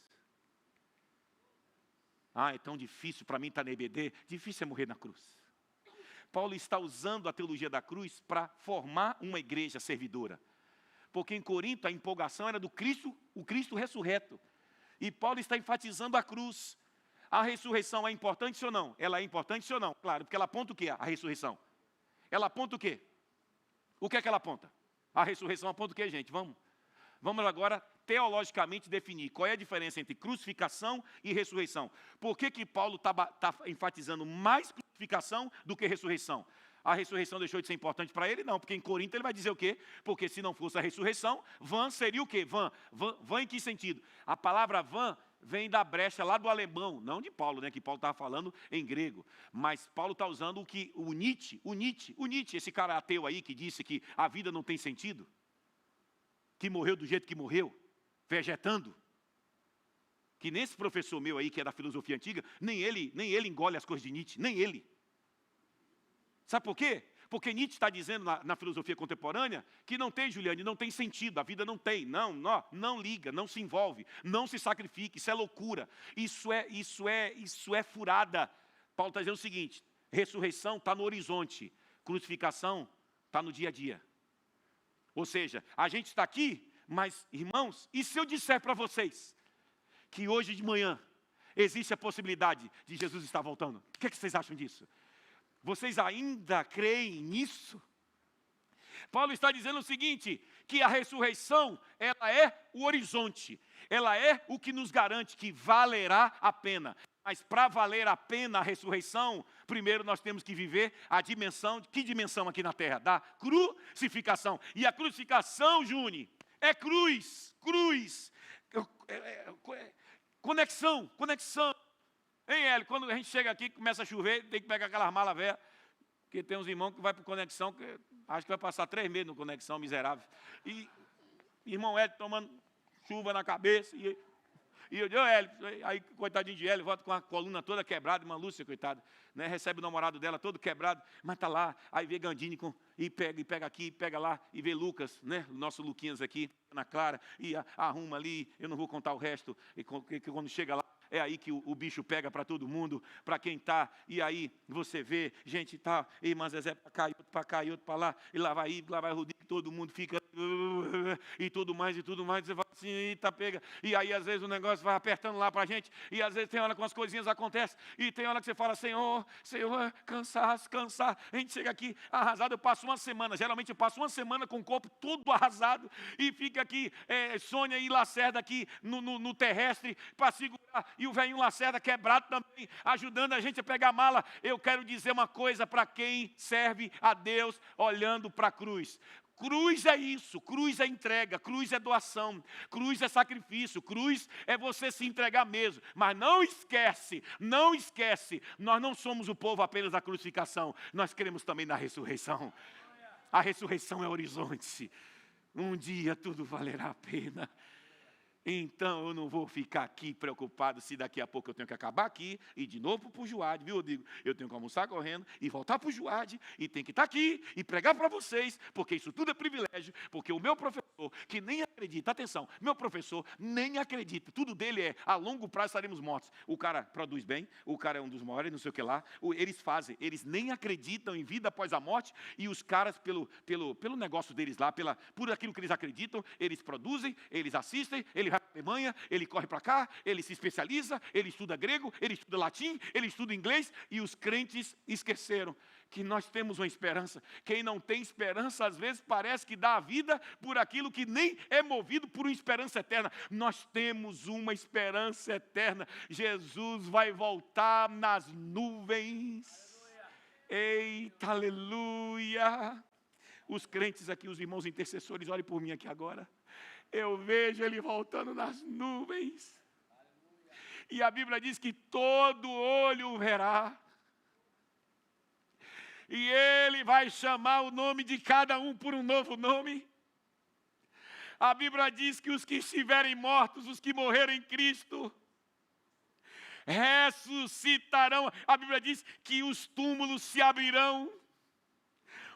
É tão difícil para mim estar na EBD, difícil é morrer na cruz. Paulo está usando a teologia da cruz para formar uma igreja servidora. Porque em Corinto a empolgação era do Cristo, o Cristo ressurreto. E Paulo está enfatizando a cruz. A ressurreição é importante ou não? Ela é importante ou não? Claro, porque ela aponta o quê? A ressurreição. Ela aponta o quê? O que é que ela aponta? A ressurreição aponta o quê, gente? Vamos agora teologicamente definir qual é a diferença entre crucificação e ressurreição. Por que Paulo está enfatizando mais crucificação do que ressurreição? A ressurreição deixou de ser importante para ele? Não, porque em Corinto ele vai dizer o quê? Porque se não fosse a ressurreição, vã seria o quê? Vã em que sentido? A palavra vã vem da brecha lá do alemão, não de Paulo, né? Que Paulo estava falando em grego. Mas Paulo está usando o Nietzsche, esse cara ateu aí que disse que a vida não tem sentido, que morreu do jeito que morreu, vegetando. Que nesse professor meu aí, que é da filosofia antiga, nem ele engole as coisas de Nietzsche, nem ele. Sabe por quê? Porque Nietzsche está dizendo na filosofia contemporânea que não tem, Juliane, não tem sentido, a vida não tem. Não liga, não se envolve, não se sacrifique, isso é loucura. Isso é furada. Paulo está dizendo o seguinte, ressurreição está no horizonte, crucificação está no dia a dia. Ou seja, a gente está aqui, mas, irmãos, e se eu disser para vocês que hoje de manhã existe a possibilidade de Jesus estar voltando? O que vocês acham disso? Vocês ainda creem nisso? Paulo está dizendo o seguinte, que a ressurreição, ela é o horizonte, ela é o que nos garante que valerá a pena. Mas para valer a pena a ressurreição, primeiro nós temos que viver a dimensão, que dimensão aqui na terra? Da crucificação. E a crucificação, Juni, é cruz. Conexão. Hein, Hélio, quando a gente chega aqui, começa a chover, tem que pegar aquelas malas velhas, porque tem uns irmãos que vai para Conexão, que acho que vai passar 3 meses no Conexão, miserável. E irmão Hélio tomando chuva na cabeça, e eu digo, Hélio, aí coitadinho de Hélio, volta com a coluna toda quebrada, irmã Lúcia, coitada, né, recebe o namorado dela todo quebrado, mas está lá, aí vê Gandini e pega aqui, pega lá, e vê Lucas, né, o nosso Luquinhas aqui, Ana Clara, e arruma ali, eu não vou contar o resto, e quando chega lá, é aí que o bicho pega para todo mundo, para quem está, e aí você vê, gente tá, irmã Zezé para cá, e outro para cá, e outro para lá, e lá vai Rodrigo, todo mundo fica, e tudo mais, você fala assim, eita, pega, e aí às vezes o negócio vai apertando lá para a gente, e às vezes tem hora que umas coisinhas acontecem, e tem hora que você fala, Senhor, cansar, a gente chega aqui arrasado, eu passo uma semana, geralmente eu passo uma semana com o corpo todo arrasado, e fica aqui, Sônia e Lacerda aqui no terrestre, para segurar, e o velhinho Lacerda quebrado também, ajudando a gente a pegar a mala. Eu quero dizer uma coisa para quem serve a Deus olhando para a cruz. Cruz é isso, cruz é entrega, cruz é doação, cruz é sacrifício, cruz é você se entregar mesmo. Mas não esquece, nós não somos o povo apenas da crucificação, nós cremos também na ressurreição. A ressurreição é horizonte. Um dia tudo valerá a pena. Então eu não vou ficar aqui preocupado se daqui a pouco eu tenho que acabar aqui e de novo para o Juade, viu, Rodrigo? Eu tenho que almoçar correndo e voltar para o Juade e tem que estar aqui e pregar para vocês, porque isso tudo é privilégio, porque o meu professor, que nem acredita, atenção, meu professor nem acredita, tudo dele é, a longo prazo estaremos mortos. O cara produz bem, o cara é um dos maiores, não sei o que lá, eles nem acreditam em vida após a morte e os caras, pelo negócio deles lá, por aquilo que eles acreditam, eles produzem, eles assistem, ele vai para a Alemanha, ele corre para cá, ele se especializa, ele estuda grego, ele estuda latim, ele estuda inglês, e os crentes esqueceram que nós temos uma esperança. Quem não tem esperança, às vezes parece que dá a vida por aquilo que nem é movido por uma esperança eterna. Nós temos uma esperança eterna. Jesus vai voltar nas nuvens. Eita, aleluia. Os crentes aqui, os irmãos intercessores, olhem por mim aqui agora. Eu vejo ele voltando nas nuvens. E a Bíblia diz que todo olho o verá. E ele vai chamar o nome de cada um por um novo nome. A Bíblia diz que os que estiverem mortos, os que morreram em Cristo, ressuscitarão. A Bíblia diz que os túmulos se abrirão.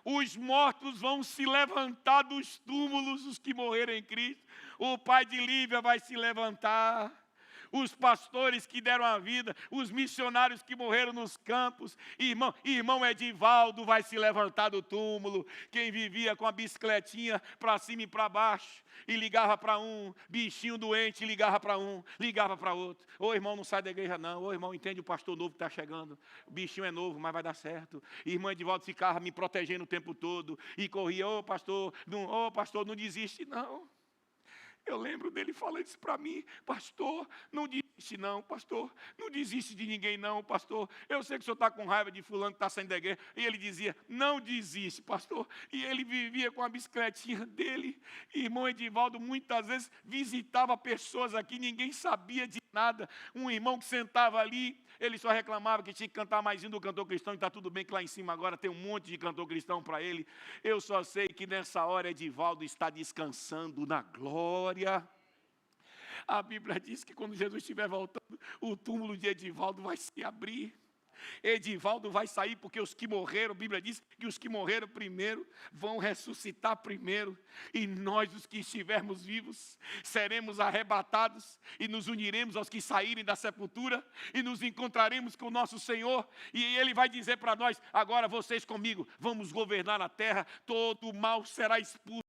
Os mortos vão se levantar dos túmulos, os que morreram em Cristo. O pai de Lívia vai se levantar. Os pastores que deram a vida, os missionários que morreram nos campos, irmão Edivaldo vai se levantar do túmulo. Quem vivia com a bicicletinha para cima e para baixo, e ligava para um, bichinho doente, ligava para um, ligava para outro. Ô irmão, não sai da igreja não. Ô irmão, entende o pastor novo que está chegando. O bichinho é novo, mas vai dar certo. Irmã Edivaldo ficava me protegendo o tempo todo, e corria, ô pastor, não desiste não. Eu lembro dele falando isso para mim: pastor, não desiste não, pastor, não desiste de ninguém não, pastor. Eu sei que o senhor está com raiva de fulano que está saindo da igreja. E ele dizia: não desiste, pastor. E ele vivia com a bicicletinha dele. Irmão Edivaldo muitas vezes visitava pessoas aqui, ninguém sabia de nada. Um irmão que sentava ali, ele só reclamava que tinha que cantar mais do cantor cristão, e está tudo bem que lá em cima agora tem um monte de cantor cristão para ele. Eu só sei que nessa hora Edivaldo está descansando na glória. A Bíblia diz que quando Jesus estiver voltando, o túmulo de Edivaldo vai se abrir. Edivaldo vai sair, porque os que morreram, a Bíblia diz que os que morreram primeiro vão ressuscitar primeiro. E nós, os que estivermos vivos, seremos arrebatados e nos uniremos aos que saírem da sepultura e nos encontraremos com o nosso Senhor. E Ele vai dizer para nós: agora vocês comigo, vamos governar a terra, todo o mal será expulso.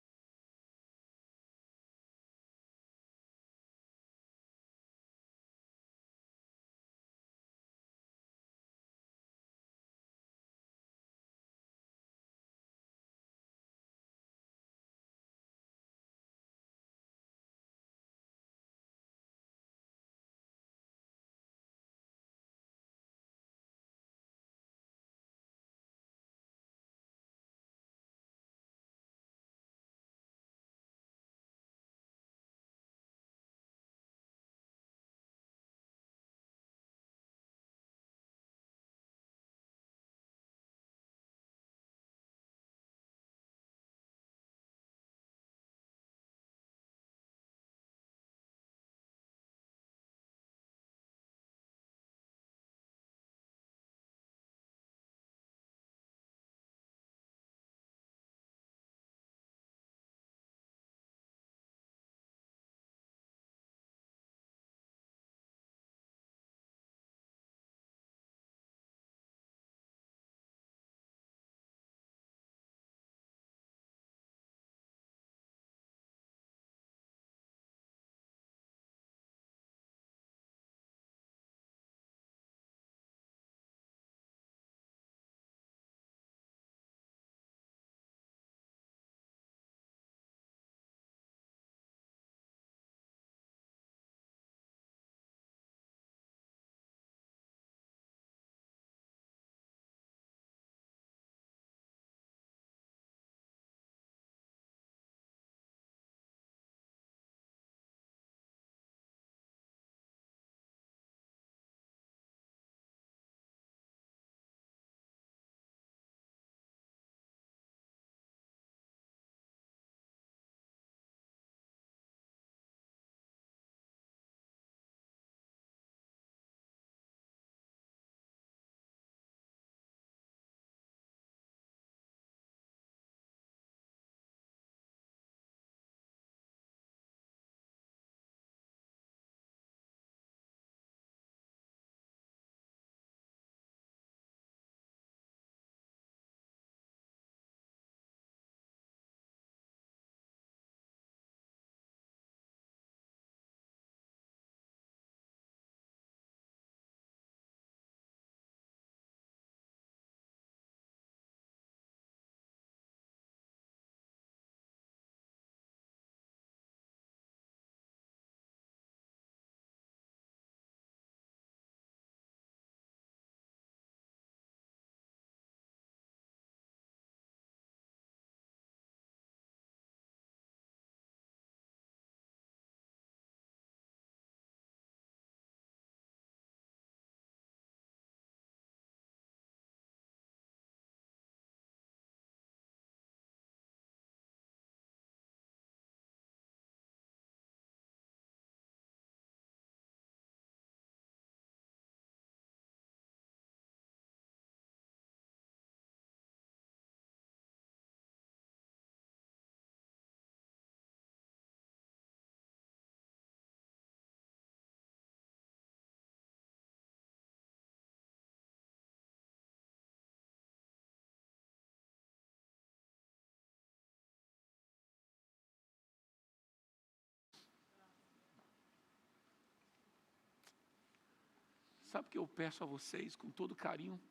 Sabe o que eu peço a vocês com todo carinho?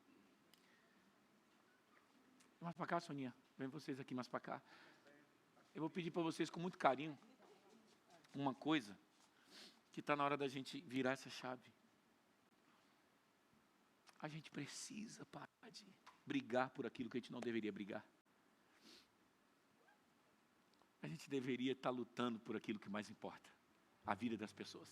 Mais para cá, Soninha. Vem vocês aqui mais para cá. Eu vou pedir para vocês com muito carinho uma coisa que está na hora da gente virar essa chave. A gente precisa parar de brigar por aquilo que a gente não deveria brigar. A gente deveria estar lutando por aquilo que mais importa, a vida das pessoas.